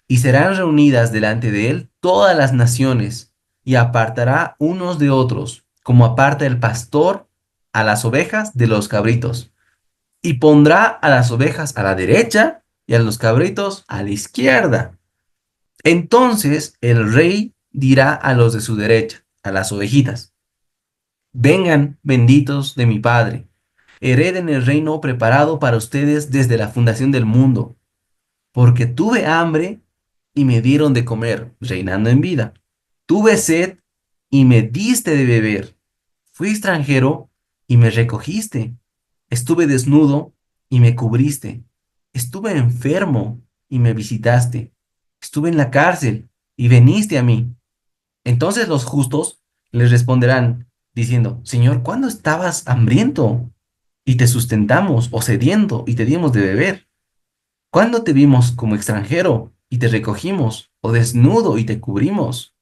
y serán reunidas delante de él todas las naciones, y apartará unos de otros, como aparta el pastor a las ovejas de los cabritos, y pondrá a las ovejas a la derecha y a los cabritos a la izquierda. Entonces el rey dirá a los de su derecha, a las ovejitas, vengan benditos de mi Padre, hereden el reino preparado para ustedes desde la fundación del mundo, porque tuve hambre y me dieron de comer, reinando en vida. Tuve sed y me diste de beber. Fui extranjero y me recogiste. Estuve desnudo y me cubriste. Estuve enfermo y me visitaste. Estuve en la cárcel y viniste a mí. Entonces los justos les responderán diciendo, Señor, ¿cuándo estabas hambriento y te sustentamos, o sediento y te dimos de beber? ¿Cuándo te vimos como extranjero y te recogimos, o desnudo y te cubrimos?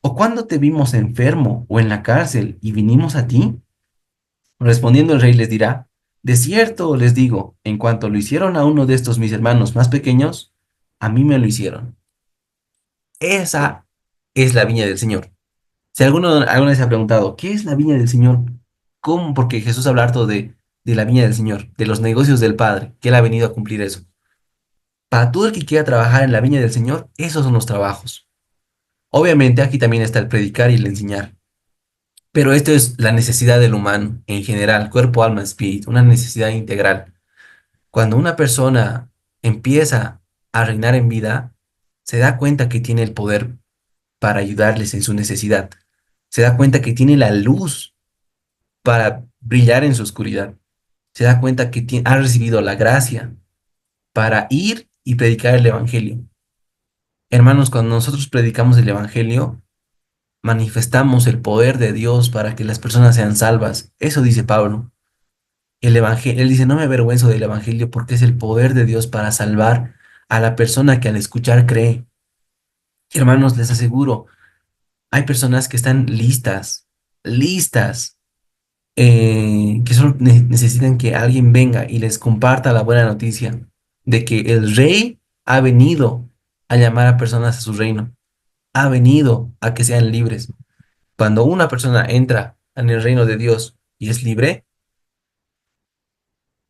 ¿O cuándo te vimos enfermo o en la cárcel y vinimos a ti? Respondiendo el rey les dirá, De cierto les digo, en cuanto lo hicieron a uno de estos mis hermanos más pequeños, a mí me lo hicieron. Esa es la viña del Señor. Si alguna vez se ha preguntado, ¿qué es la viña del Señor? ¿Cómo? Porque Jesús habla harto de la viña del Señor, de los negocios del Padre, que Él ha venido a cumplir eso. Para todo el que quiera trabajar en la viña del Señor, esos son los trabajos. Obviamente aquí también está el predicar y el enseñar, pero esto es la necesidad del humano en general, cuerpo, alma, espíritu, una necesidad integral. Cuando una persona empieza a reinar en vida, se da cuenta que tiene el poder para ayudarles en su necesidad. Se da cuenta que tiene la luz para brillar en su oscuridad. Se da cuenta que ha recibido la gracia para ir y predicar el Evangelio. Hermanos, cuando nosotros predicamos el Evangelio, manifestamos el poder de Dios para que las personas sean salvas. Eso dice Pablo. El Evangelio, él dice, no me avergüenzo del Evangelio porque es el poder de Dios para salvar a la persona que al escuchar cree. Hermanos, les aseguro, hay personas que están listas, que solo necesitan que alguien venga y les comparta la buena noticia de que el rey ha venido a llamar a personas a su reino, ha venido a que sean libres. Cuando una persona entra en el reino de Dios y es libre,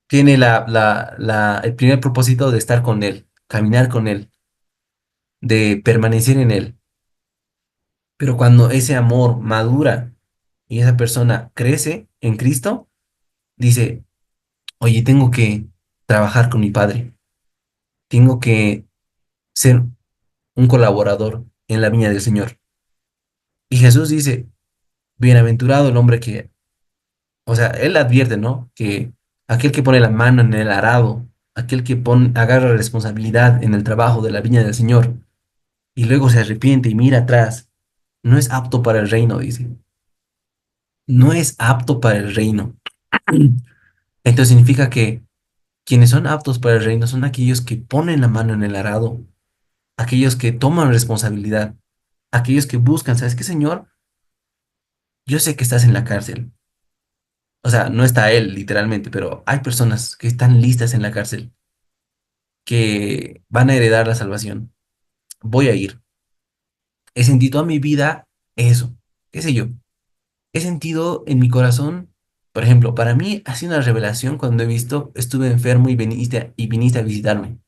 tiene el primer propósito de estar con Él, caminar con Él, de permanecer en Él. Pero cuando ese amor madura y esa persona crece en Cristo, dice, oye, tengo que trabajar con mi Padre, tengo que ser un colaborador en la viña del Señor. Y Jesús dice, bienaventurado el hombre que, o sea, Él advierte, ¿no? Que aquel que pone la mano en el arado, aquel que agarra responsabilidad en el trabajo de la viña del Señor y luego se arrepiente y mira atrás, no es apto para el reino, dice. No es apto para el reino. Esto significa que quienes son aptos para el reino son aquellos que ponen la mano en el arado, aquellos que toman responsabilidad, aquellos que buscan, ¿sabes qué, Señor? Yo sé que estás en la cárcel. O sea, no está él literalmente, pero hay personas que están listas en la cárcel, que van a heredar la salvación. Voy a ir. He sentido a mi vida eso, qué sé yo. He sentido en mi corazón, por ejemplo, para mí ha sido una revelación cuando he visto, estuve enfermo y viniste a visitarme.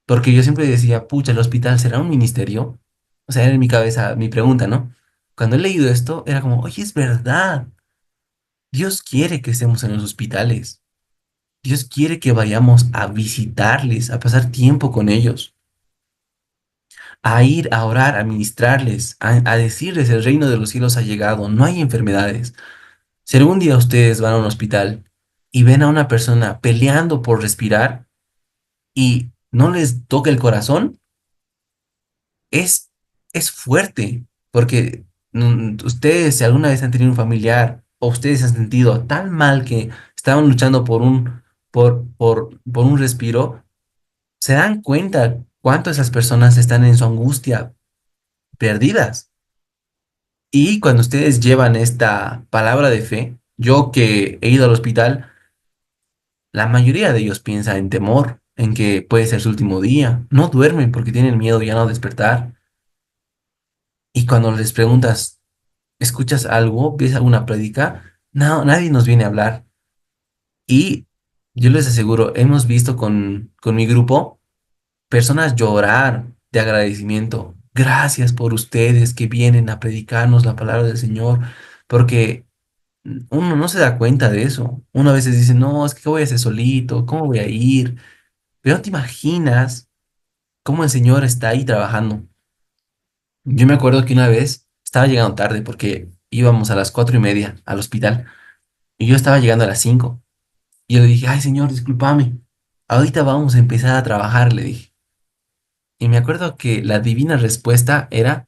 Porque yo siempre decía, pucha, ¿el hospital será un ministerio? O sea, era en mi cabeza mi pregunta, ¿no? Cuando he leído esto, era como, oye, es verdad. Dios quiere que estemos en los hospitales. Dios quiere que vayamos a visitarles, a pasar tiempo con ellos, a ir a orar, a ministrarles, a decirles el reino de los cielos ha llegado, no hay enfermedades. Si algún día ustedes van a un hospital y ven a una persona peleando por respirar y no les toca el corazón, es, es fuerte, porque ustedes, si alguna vez han tenido un familiar o ustedes se han sentido tan mal que estaban luchando por un respiro, se dan cuenta cuánto esas personas están en su angustia, perdidas. Y cuando ustedes llevan esta palabra de fe, yo que he ido al hospital, la mayoría de ellos piensa en temor, en que puede ser su último día. No duermen porque tienen miedo ya no despertar. Y cuando les preguntas, ¿escuchas algo? ¿Ves alguna prédica? No, nadie nos viene a hablar. Y yo les aseguro, hemos visto con mi grupo personas llorar de agradecimiento. Gracias por ustedes que vienen a predicarnos la palabra del Señor, porque uno no se da cuenta de eso. Uno a veces dice, no, es que ¿qué voy a hacer solito? ¿Cómo voy a ir? Pero no te imaginas cómo el Señor está ahí trabajando. Yo me acuerdo que una vez estaba llegando tarde porque íbamos a las 4:30 al hospital y yo estaba llegando a las 5. Y yo le dije, ay Señor, discúlpame, ahorita vamos a empezar a trabajar, le dije. Y me acuerdo que la divina respuesta era,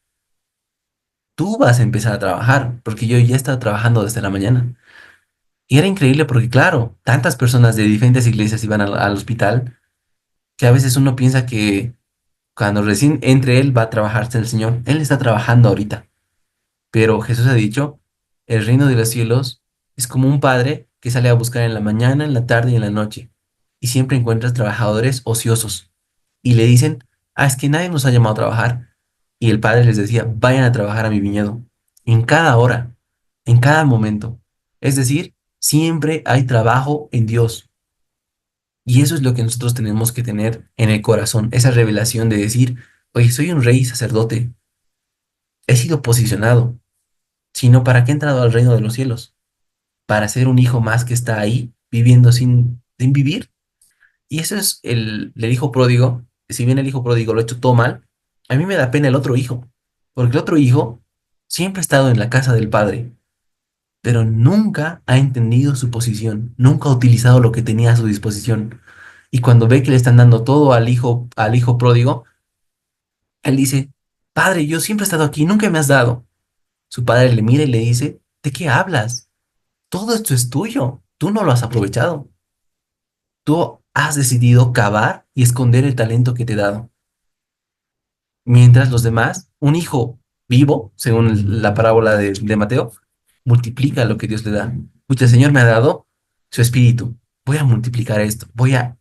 tú vas a empezar a trabajar, porque yo ya estaba trabajando desde la mañana. Y era increíble porque, claro, tantas personas de diferentes iglesias iban al hospital que a veces uno piensa que cuando recién entre él va a trabajarse el Señor. Él está trabajando ahorita. Pero Jesús ha dicho, el reino de los cielos Es como un padre que sale a buscar en la mañana, en la tarde y en la noche, y siempre encuentra trabajadores ociosos. Y le dicen, ah, es que nadie nos ha llamado a trabajar. Y el padre les decía, vayan a trabajar a mi viñedo, en cada hora, en cada momento. Es decir, siempre hay trabajo en Dios. Y eso es lo que nosotros tenemos que tener en el corazón, esa revelación de decir, oye, soy un rey sacerdote, he sido posicionado, sino para qué he entrado al reino de los cielos, para ser un hijo más que está ahí viviendo sin vivir. Y eso es el hijo pródigo. Si bien el hijo pródigo lo ha hecho todo mal, a mí me da pena el otro hijo, porque el otro hijo siempre ha estado en la casa del padre, pero nunca ha entendido su posición, nunca ha utilizado lo que tenía a su disposición. Y cuando ve que le están dando todo al hijo pródigo, él dice, padre, yo siempre he estado aquí, nunca me has dado. Su padre le mira y le dice, ¿de qué hablas? Todo esto es tuyo, tú no lo has aprovechado. Tú has decidido cavar y esconder el talento que te he dado. Mientras los demás, un hijo vivo, según la parábola de Mateo, multiplica lo que Dios le da. Pucha, el Señor me ha dado su espíritu. Voy a multiplicar esto. Voy a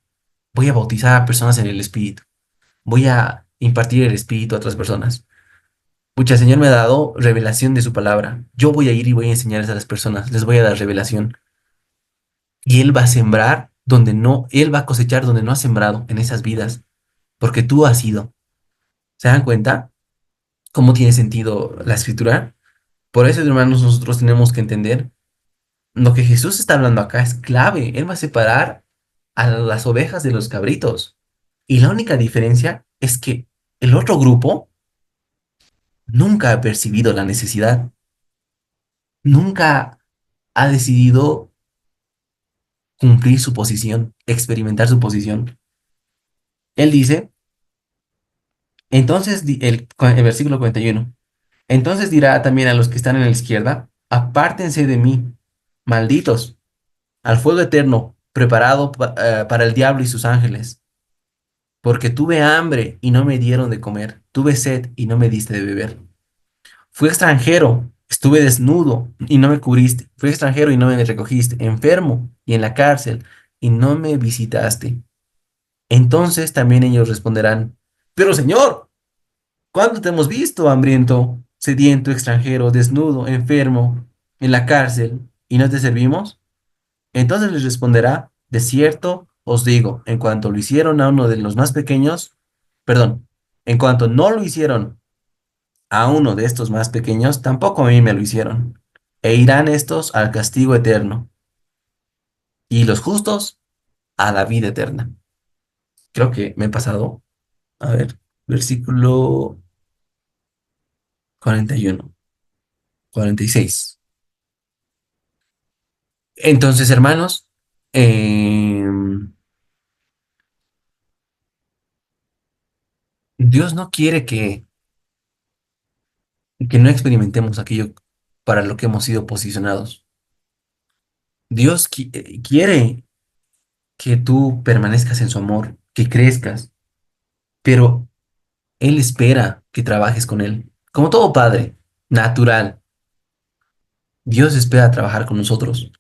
bautizar a personas en el espíritu. Voy a impartir el espíritu a otras personas. Pucha, el Señor me ha dado revelación de su palabra. Yo voy a ir y voy a enseñarles a las personas. Les voy a dar revelación. Y Él va a sembrar donde no, Él va a cosechar donde no ha sembrado en esas vidas. Porque tú has ido. ¿Se dan cuenta cómo tiene sentido la escritura? Por eso, hermanos, nosotros tenemos que entender lo que Jesús está hablando acá es clave. Él va a separar a las ovejas de los cabritos. Y la única diferencia es que el otro grupo nunca ha percibido la necesidad, nunca ha decidido cumplir su posición, experimentar su posición. Él dice, entonces, el versículo 41, entonces dirá también a los que están en la izquierda, apártense de mí, malditos, al fuego eterno preparado para el diablo y sus ángeles, porque tuve hambre y no me dieron de comer, tuve sed y no me diste de beber. Fui extranjero, estuve desnudo y no me cubriste, fui extranjero y no me recogiste, enfermo y en la cárcel y no me visitaste. Entonces también ellos responderán, pero Señor, ¿cuándo te hemos visto hambriento, sediento, extranjero, desnudo, enfermo, en la cárcel y no te servimos? Entonces les responderá, de cierto os digo, en cuanto lo hicieron a uno de los más pequeños, perdón, en cuanto no lo hicieron a uno de estos más pequeños, tampoco a mí me lo hicieron. E irán estos al castigo eterno, y los justos a la vida eterna. Creo que me he pasado. A ver, versículo 41, 46. Entonces, hermanos, Dios no quiere que no experimentemos aquello para lo que hemos sido posicionados. Dios quiere que tú permanezcas en su amor, que crezcas, pero Él espera que trabajes con Él. Como todo padre, natural, Dios espera trabajar con nosotros.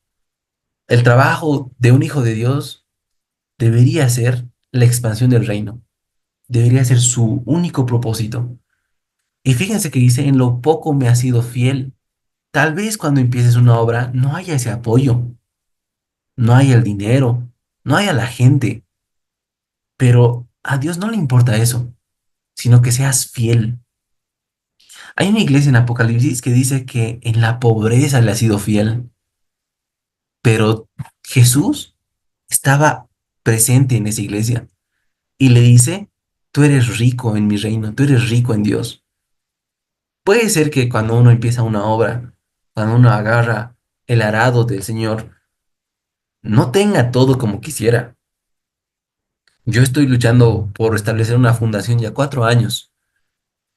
El trabajo de un hijo de Dios debería ser la expansión del reino, debería ser su único propósito. Y fíjense que dice, en lo poco me has sido fiel. Tal vez cuando empieces una obra no haya ese apoyo, no haya el dinero, no haya la gente, pero a Dios no le importa eso, sino que seas fiel. Hay una iglesia en Apocalipsis que dice que en la pobreza le ha sido fiel, pero Jesús estaba presente en esa iglesia y le dice, tú eres rico en mi reino, tú eres rico en Dios. Puede ser que cuando uno empieza una obra, cuando uno agarra el arado del Señor, no tenga todo como quisiera. Yo estoy luchando por establecer una fundación ya 4 años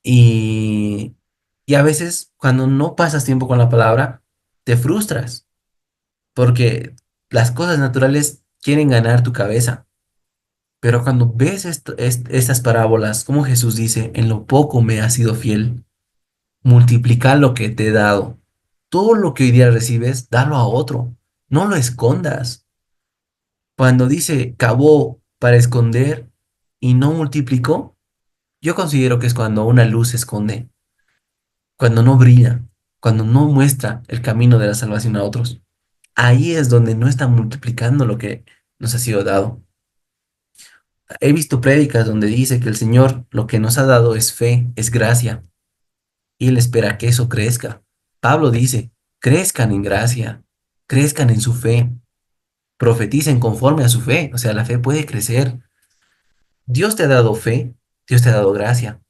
y, y a veces cuando no pasas tiempo con la palabra, te frustras porque las cosas naturales quieren ganar tu cabeza. Pero cuando ves estas parábolas, como Jesús dice, en lo poco me has sido fiel, multiplica lo que te he dado. todo lo que hoy día recibes, dalo a otro. No lo escondas. Cuando dice cavó para esconder y no multiplicó, yo considero que es cuando una luz se esconde, cuando no brilla, cuando no muestra el camino de la salvación a otros. Ahí es donde no está multiplicando lo que nos ha sido dado. He visto prédicas donde dice que el Señor lo que nos ha dado es fe, es gracia, y Él espera que eso crezca. Pablo dice, crezcan en gracia, crezcan en su fe, profeticen conforme a su fe, o sea, la fe puede crecer. Dios te ha dado fe, Dios te ha dado gracia,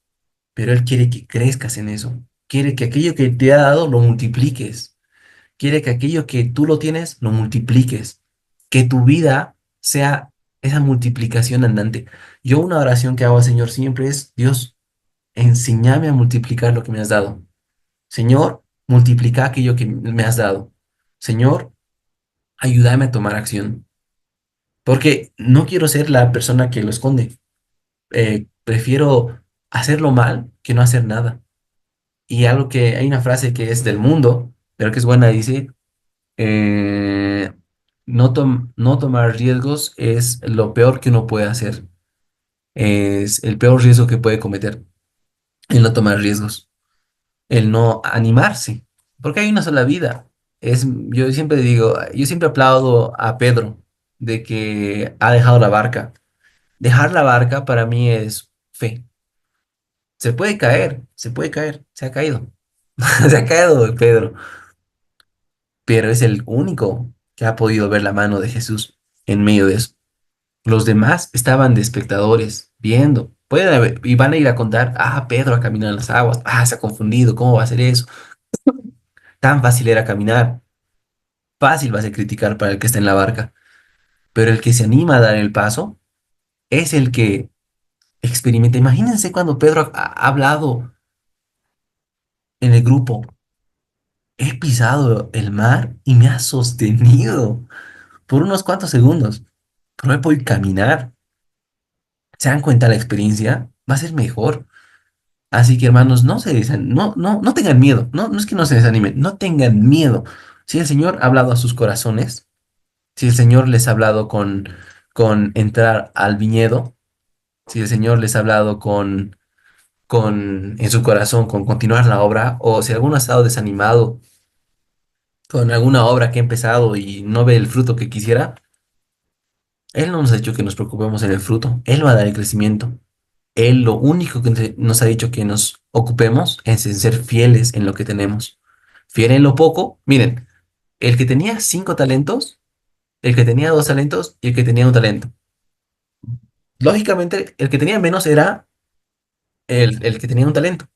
pero Él quiere que crezcas en eso, quiere que aquello que te ha dado lo multipliques, quiere que aquello que tú lo tienes lo multipliques, que tu vida sea esa multiplicación andante. Yo una oración que hago al Señor siempre es, Dios, enséñame a multiplicar lo que me has dado. Señor, multiplica aquello que me has dado. Señor, ayúdame a tomar acción, porque no quiero ser la persona que lo esconde. Prefiero hacerlo mal que no hacer nada. Y algo que hay una frase que es del mundo, pero que es buena, dice, eh, no tomar riesgos es lo peor que uno puede hacer. Es el peor riesgo que puede cometer, el no tomar riesgos, el no animarse, porque hay una sola vida. Yo siempre digo, yo siempre aplaudo a Pedro de que ha dejado la barca. Dejar la barca para mí es fe. Se puede caer, se ha caído. Se ha caído Pedro, pero es el único que ha podido ver la mano de Jesús en medio de eso. Los demás estaban de espectadores, viendo. Y van a ir a contar, Pedro ha caminado en las aguas, se ha confundido, ¿cómo va a hacer eso? Tan fácil era caminar, fácil va a ser criticar para el que está en la barca, pero el que se anima a dar el paso es el que experimenta. Imagínense cuando Pedro ha hablado en el grupo, he pisado el mar y me ha sostenido por unos cuantos segundos, pero he podido caminar. ¿Se dan cuenta la experiencia? Va a ser mejor. Así que hermanos, no tengan miedo, no es que no se desanimen, no tengan miedo. Si el Señor ha hablado a sus corazones, si el Señor les ha hablado con entrar al viñedo, si el Señor les ha hablado en su corazón, con continuar la obra, o si alguno ha estado desanimado con alguna obra que ha empezado y no ve el fruto que quisiera, Él no nos ha dicho que nos preocupemos en el fruto, Él va a dar el crecimiento. Él lo único que nos ha dicho que nos ocupemos es en ser fieles en lo que tenemos. Fiel en lo poco. Miren, el que tenía 5 talentos, el que tenía 2 talentos y el que tenía un talento. Lógicamente, el que tenía menos era el que tenía un talento.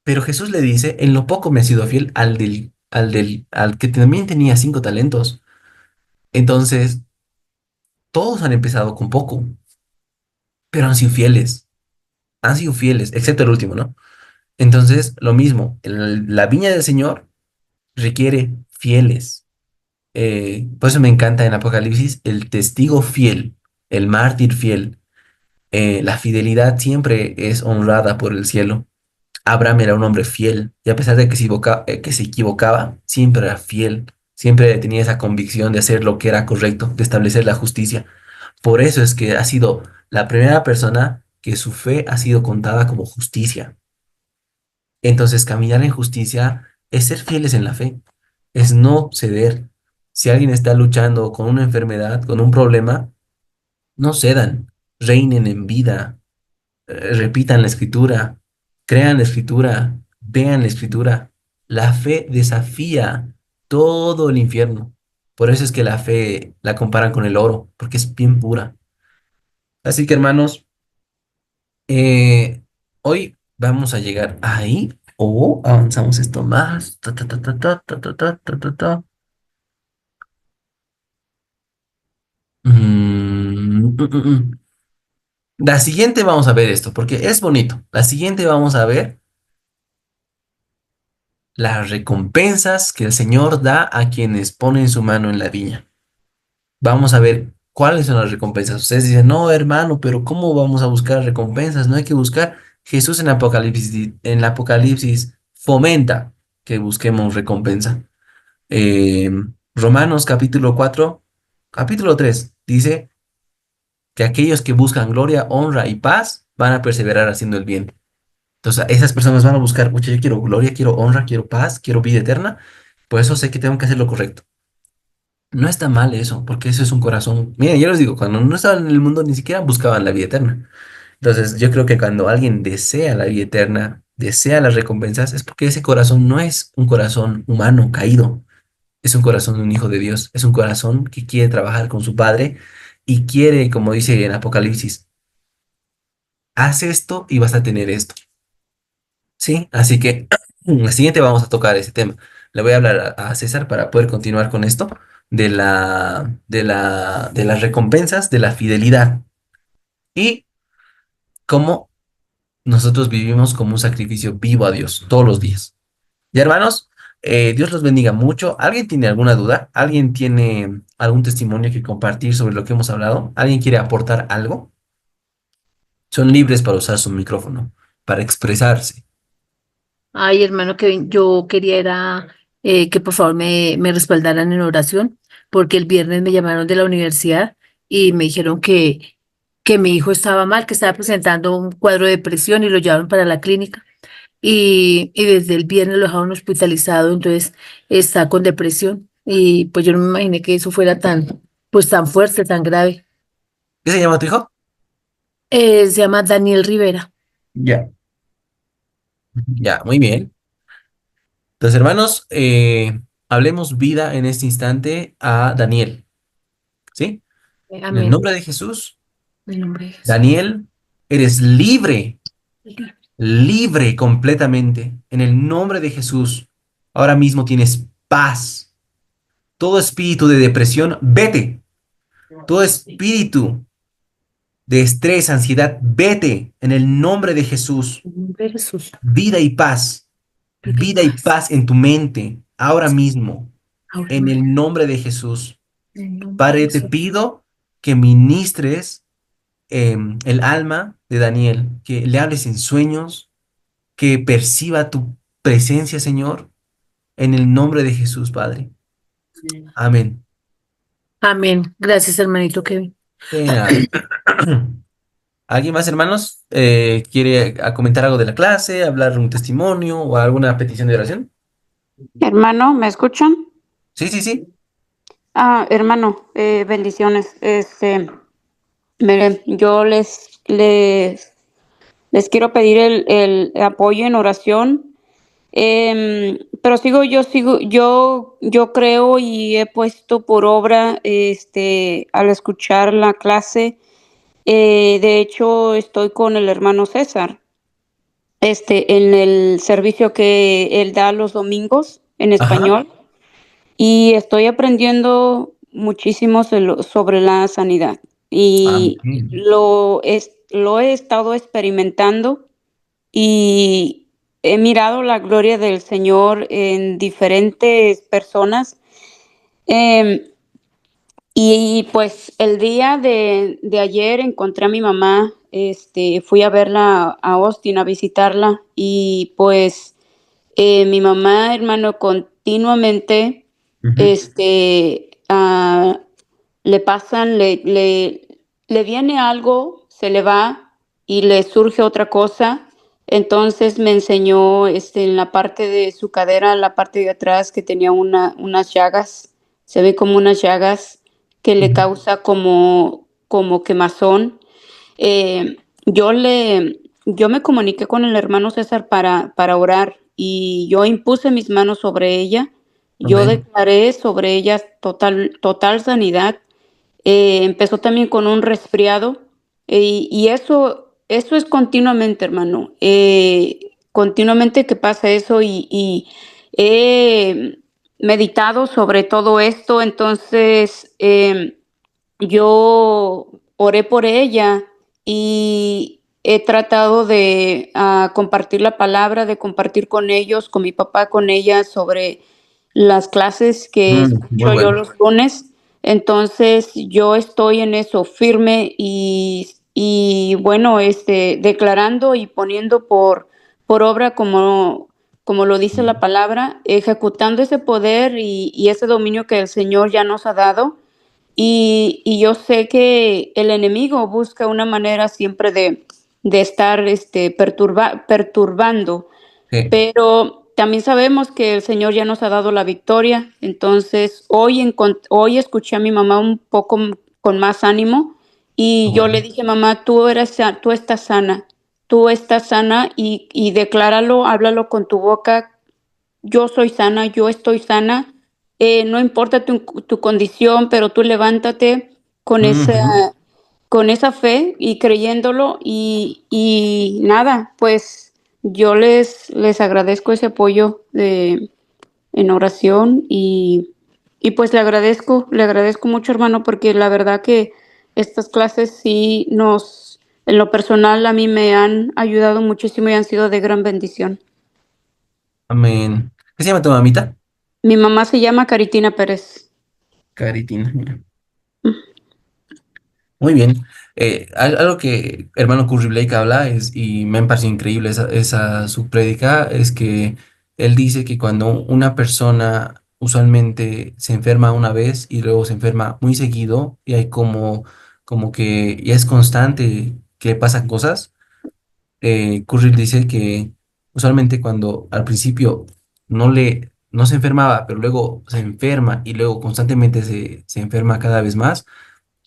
Pero Jesús le dice, en lo poco me ha sido fiel al que también tenía 5 talentos. Entonces, todos han empezado con poco, pero han sido fieles. Han sido fieles, excepto el último, ¿no? Entonces, lo mismo, la viña del Señor requiere fieles. Por eso me encanta en Apocalipsis el testigo fiel, el mártir fiel. La fidelidad siempre es honrada por el cielo. Abraham era un hombre fiel y a pesar de que se equivocaba, siempre era fiel. Siempre tenía esa convicción de hacer lo que era correcto, de establecer la justicia. Por eso es que ha sido la primera persona que su fe ha sido contada como justicia. Entonces, caminar en justicia es ser fieles en la fe, es no ceder. Si alguien está luchando con una enfermedad, con un problema, no cedan, reinen en vida, repitan la escritura, crean la escritura, vean la escritura. La fe desafía todo el infierno. Por eso es que la fe la comparan con el oro, porque es bien pura. Así que hermanos, hoy vamos a llegar ahí o avanzamos esto más. Ta, ta, ta, ta, ta, ta, ta, ta, ta, ta, ta. La siguiente vamos a ver esto, porque es bonito. La siguiente vamos a ver las recompensas que el Señor da a quienes ponen su mano en la viña. Vamos a ver cuáles son las recompensas. Ustedes dicen, no, hermano, pero ¿cómo vamos a buscar recompensas? No hay que buscar. Jesús en Apocalipsis fomenta que busquemos recompensa. Eh, Romanos capítulo 4, capítulo 3 dice que aquellos que buscan gloria, honra y paz van a perseverar haciendo el bien. Entonces, esas personas van a buscar, mucha, yo quiero gloria, quiero honra, quiero paz, quiero vida eterna. Por eso sé que tengo que hacer lo correcto. No está mal eso, porque eso es un corazón. Miren, yo les digo, cuando no estaban en el mundo ni siquiera buscaban la vida eterna. Entonces, yo creo que cuando alguien desea la vida eterna, desea las recompensas, es porque ese corazón no es un corazón humano caído, es un corazón de un hijo de Dios, es un corazón que quiere trabajar con su Padre y quiere, como dice en Apocalipsis, haz esto y vas a tener esto. Sí, así que en la siguiente vamos a tocar ese tema. Le voy a hablar a César para poder continuar con esto de las recompensas de la fidelidad y cómo nosotros vivimos como un sacrificio vivo a Dios todos los días. Ya hermanos, Dios los bendiga mucho. ¿Alguien tiene alguna duda? ¿Alguien tiene algún testimonio que compartir sobre lo que hemos hablado? ¿Alguien quiere aportar algo? Son libres para usar su micrófono, para expresarse. Ay, hermano Kevin, yo quería era que por favor me respaldaran en oración, porque el viernes me llamaron de la universidad y me dijeron que mi hijo estaba mal, que estaba presentando un cuadro de depresión y lo llevaron para la clínica. Y desde el viernes lo dejaron hospitalizado, entonces está con depresión. Y pues yo no me imaginé que eso fuera pues tan fuerte, tan grave. ¿Qué se llama tu hijo? Se llama Daniel Rivera. Ya. Ya, muy bien. Entonces, hermanos, hablemos vida en este instante a Daniel, ¿sí? En el Amén. nombre de Jesús, En el nombre de Jesús. Daniel, eres libre completamente. En el nombre de Jesús, ahora mismo tienes paz. Todo espíritu de depresión, vete. Todo espíritu de estrés, ansiedad, vete. En el nombre de Jesús, En el nombre de Jesús. vida y paz. Vida y Vida y paz. paz en tu mente, ahora mismo. Ahora En mismo. el nombre de Jesús. En el nombre de Padre, te Jesús. pido que ministres el alma de Daniel, que le hables en sueños, que perciba tu presencia, Señor, en el nombre de Jesús, Padre. Amén. Amén. Gracias, hermanito Kevin. De nada. ¿Alguien más, hermanos? ¿Quiere comentar algo de la clase, hablar un testimonio o alguna petición de oración? Hermano, ¿me escuchan? Sí, sí, sí. Hermano, bendiciones. Miren, yo les quiero pedir el apoyo en oración. Pero yo creo y he puesto por obra, al escuchar la clase. De hecho, estoy con el hermano César, en el servicio que él da los domingos en Ajá. español. Y estoy aprendiendo muchísimo sobre la sanidad y Amén. lo he estado experimentando y he mirado la gloria del Señor en diferentes personas. Em, y pues el día de ayer encontré a mi mamá, fui a verla a Austin, a visitarla y pues mi mamá, hermano, continuamente, Ujú. este, ah, le pasan, le viene algo, se le va y le surge otra cosa. Entonces me enseñó, en la parte de su cadera, en la parte de atrás, que tenía unas llagas, se ve como unas llagas que le Ujú. causa como quemazón. Eh, yo me comuniqué con el hermano César para orar y yo impuse mis manos sobre ella. Yo Amén. declaré sobre ella total sanidad. Empezó también con un resfriado y eso es continuamente, hermano. Continuamente que pasa eso y he meditado sobre todo esto. Entonces, yo oré por ella y he tratado de compartir la palabra, de compartir con ellos, con mi papá, con ella, sobre las clases que Muy escucho yo bueno. los lunes. Entonces yo estoy en eso firme y bueno, declarando y poniendo por obra como lo dice la palabra, ejecutando ese poder y ese dominio que el Señor ya nos ha dado. Y yo sé que el enemigo busca una manera siempre de estar perturbando, Sí. pero también sabemos que el Señor ya nos ha dado la victoria. Entonces, hoy escuché a mi mamá un poco con más ánimo y yo le Bueno. dije, mamá, tú estás sana y decláralo, háblalo con tu boca, yo soy sana, yo estoy sana, no importa tu condición, pero tú levántate con Ujú. con esa fe y creyéndolo y nada, pues yo les agradezco ese apoyo en oración y pues le agradezco mucho hermano porque la verdad que estas clases en lo personal a mí me han ayudado muchísimo y han sido de gran bendición. Amén. ¿Qué se llama tu mamita? Mi mamá se llama Caritina Pérez. Caritina. Mira. Muy bien. Algo que hermano Curry Blake habla y me parece increíble esa su prédica, es que él dice que cuando una persona usualmente se enferma una vez y luego se enferma muy seguido y hay como que ya es constante que pasan cosas, Curry dice que usualmente cuando al principio no se enfermaba, pero luego se enferma y luego constantemente se enferma cada vez más,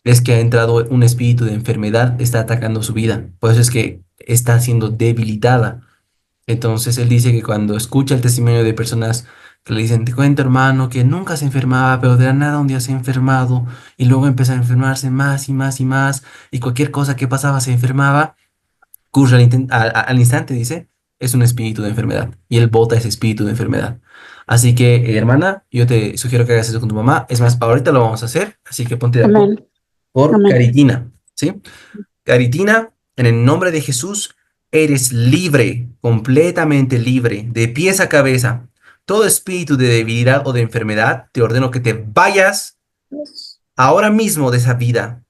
es que ha entrado un espíritu de enfermedad, está atacando su vida. Por eso es que está siendo debilitada. Entonces él dice que cuando escucha el testimonio de personas que le dicen, te cuento hermano, que nunca se enfermaba, pero de la nada un día se ha enfermado y luego empieza a enfermarse más y más y más y cualquier cosa que pasaba se enfermaba, Kush al instante dice, es un espíritu de enfermedad y él bota ese espíritu de enfermedad. Así que, hermana, yo te sugiero que hagas eso con tu mamá. Es más, ahorita lo vamos a hacer, así que ponte de acuerdo Amén, por amén, Caritina, ¿sí? Caritina, en el nombre de Jesús, eres libre, completamente libre, de pies a cabeza. Todo espíritu de debilidad o de enfermedad, te ordeno que te vayas ahora mismo de esa vida.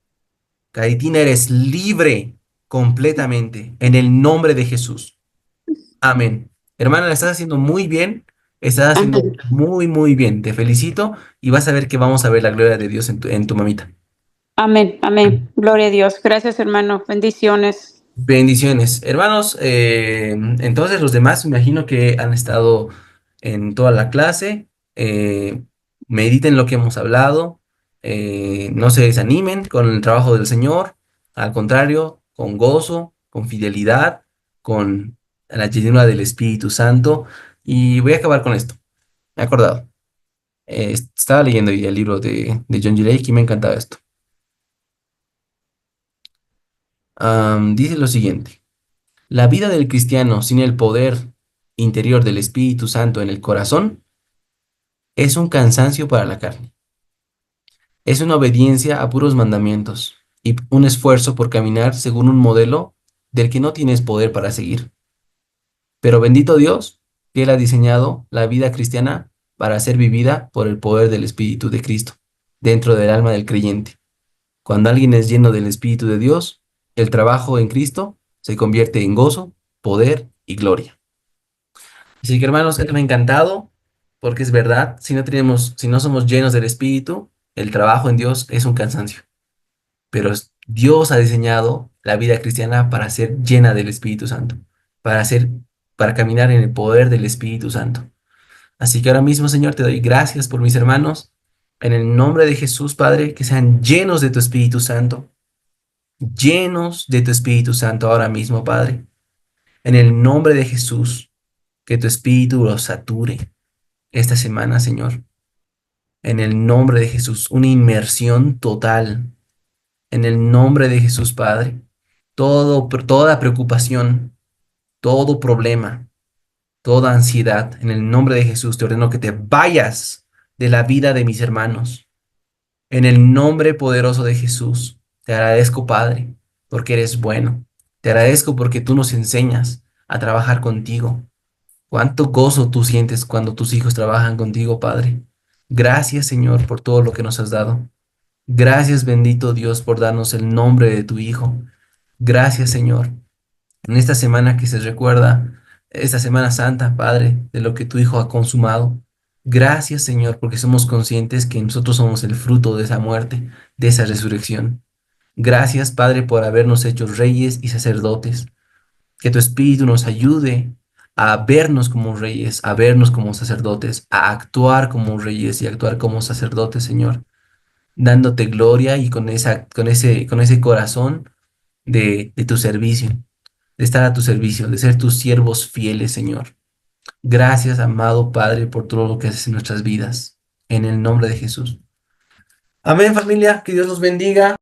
Caritina, eres libre completamente, en el nombre de Jesús. Amén. Hermana, la estás haciendo muy bien, estás haciendo amén, muy, muy bien. Te felicito y vas a ver que vamos a ver la gloria de Dios en tu mamita. amén, amén. Gloria a Dios. Gracias, hermano. Bendiciones. Bendiciones. Hermanos, entonces los demás me imagino que han estado en toda la clase. Mediten lo que hemos hablado. No se desanimen con el trabajo del Señor. Al contrario, con gozo, con fidelidad, con la llenura del Espíritu Santo. Y voy a acabar con esto. Me he acordado. Estaba leyendo hoy el libro de John G. Lake y me encantaba esto. Dice lo siguiente. La vida del cristiano sin el poder interior del Espíritu Santo en el corazón es un cansancio para la carne. Es una obediencia a puros mandamientos y un esfuerzo por caminar según un modelo del que no tienes poder para seguir. Pero bendito Dios, que Él ha diseñado la vida cristiana para ser vivida por el poder del Espíritu de Cristo dentro del alma del creyente. Cuando alguien es lleno del Espíritu de Dios, el trabajo en Cristo se convierte en gozo, poder y gloria. Así que hermanos, esto me ha encantado porque es verdad, si no somos llenos del Espíritu, el trabajo en Dios es un cansancio. Pero Dios ha diseñado la vida cristiana para ser llena del Espíritu Santo, para ser, para caminar en el poder del Espíritu Santo. Así que ahora mismo, Señor, te doy gracias por mis hermanos. En el nombre de Jesús, Padre, que sean llenos de tu Espíritu Santo, llenos de tu Espíritu Santo ahora mismo, Padre. En el nombre de Jesús, que tu Espíritu los sature esta semana, Señor. En el nombre de Jesús, una inmersión total. En el nombre de Jesús, Padre. Toda preocupación, todo problema, toda ansiedad, en el nombre de Jesús te ordeno que te vayas de la vida de mis hermanos. En el nombre poderoso de Jesús, te agradezco, Padre, porque eres bueno. Te agradezco porque tú nos enseñas a trabajar contigo. Cuánto gozo tú sientes cuando tus hijos trabajan contigo, Padre. Gracias, Señor, por todo lo que nos has dado. Gracias, bendito Dios, por darnos el nombre de tu Hijo. Gracias, Señor. En esta semana que se recuerda esta Semana Santa, Padre, de lo que tu Hijo ha consumado. Gracias, Señor, porque somos conscientes que nosotros somos el fruto de esa muerte, de esa resurrección. Gracias, Padre, por habernos hecho reyes y sacerdotes. Que tu Espíritu nos ayude a vernos como reyes, a vernos como sacerdotes, a actuar como reyes y actuar como sacerdotes, Señor, dándote gloria y con ese corazón de tu servicio, de estar a tu servicio, de ser tus siervos fieles, Señor. Gracias, amado Padre, por todo lo que haces en nuestras vidas. En el nombre de Jesús. Amén, familia. Que Dios los bendiga.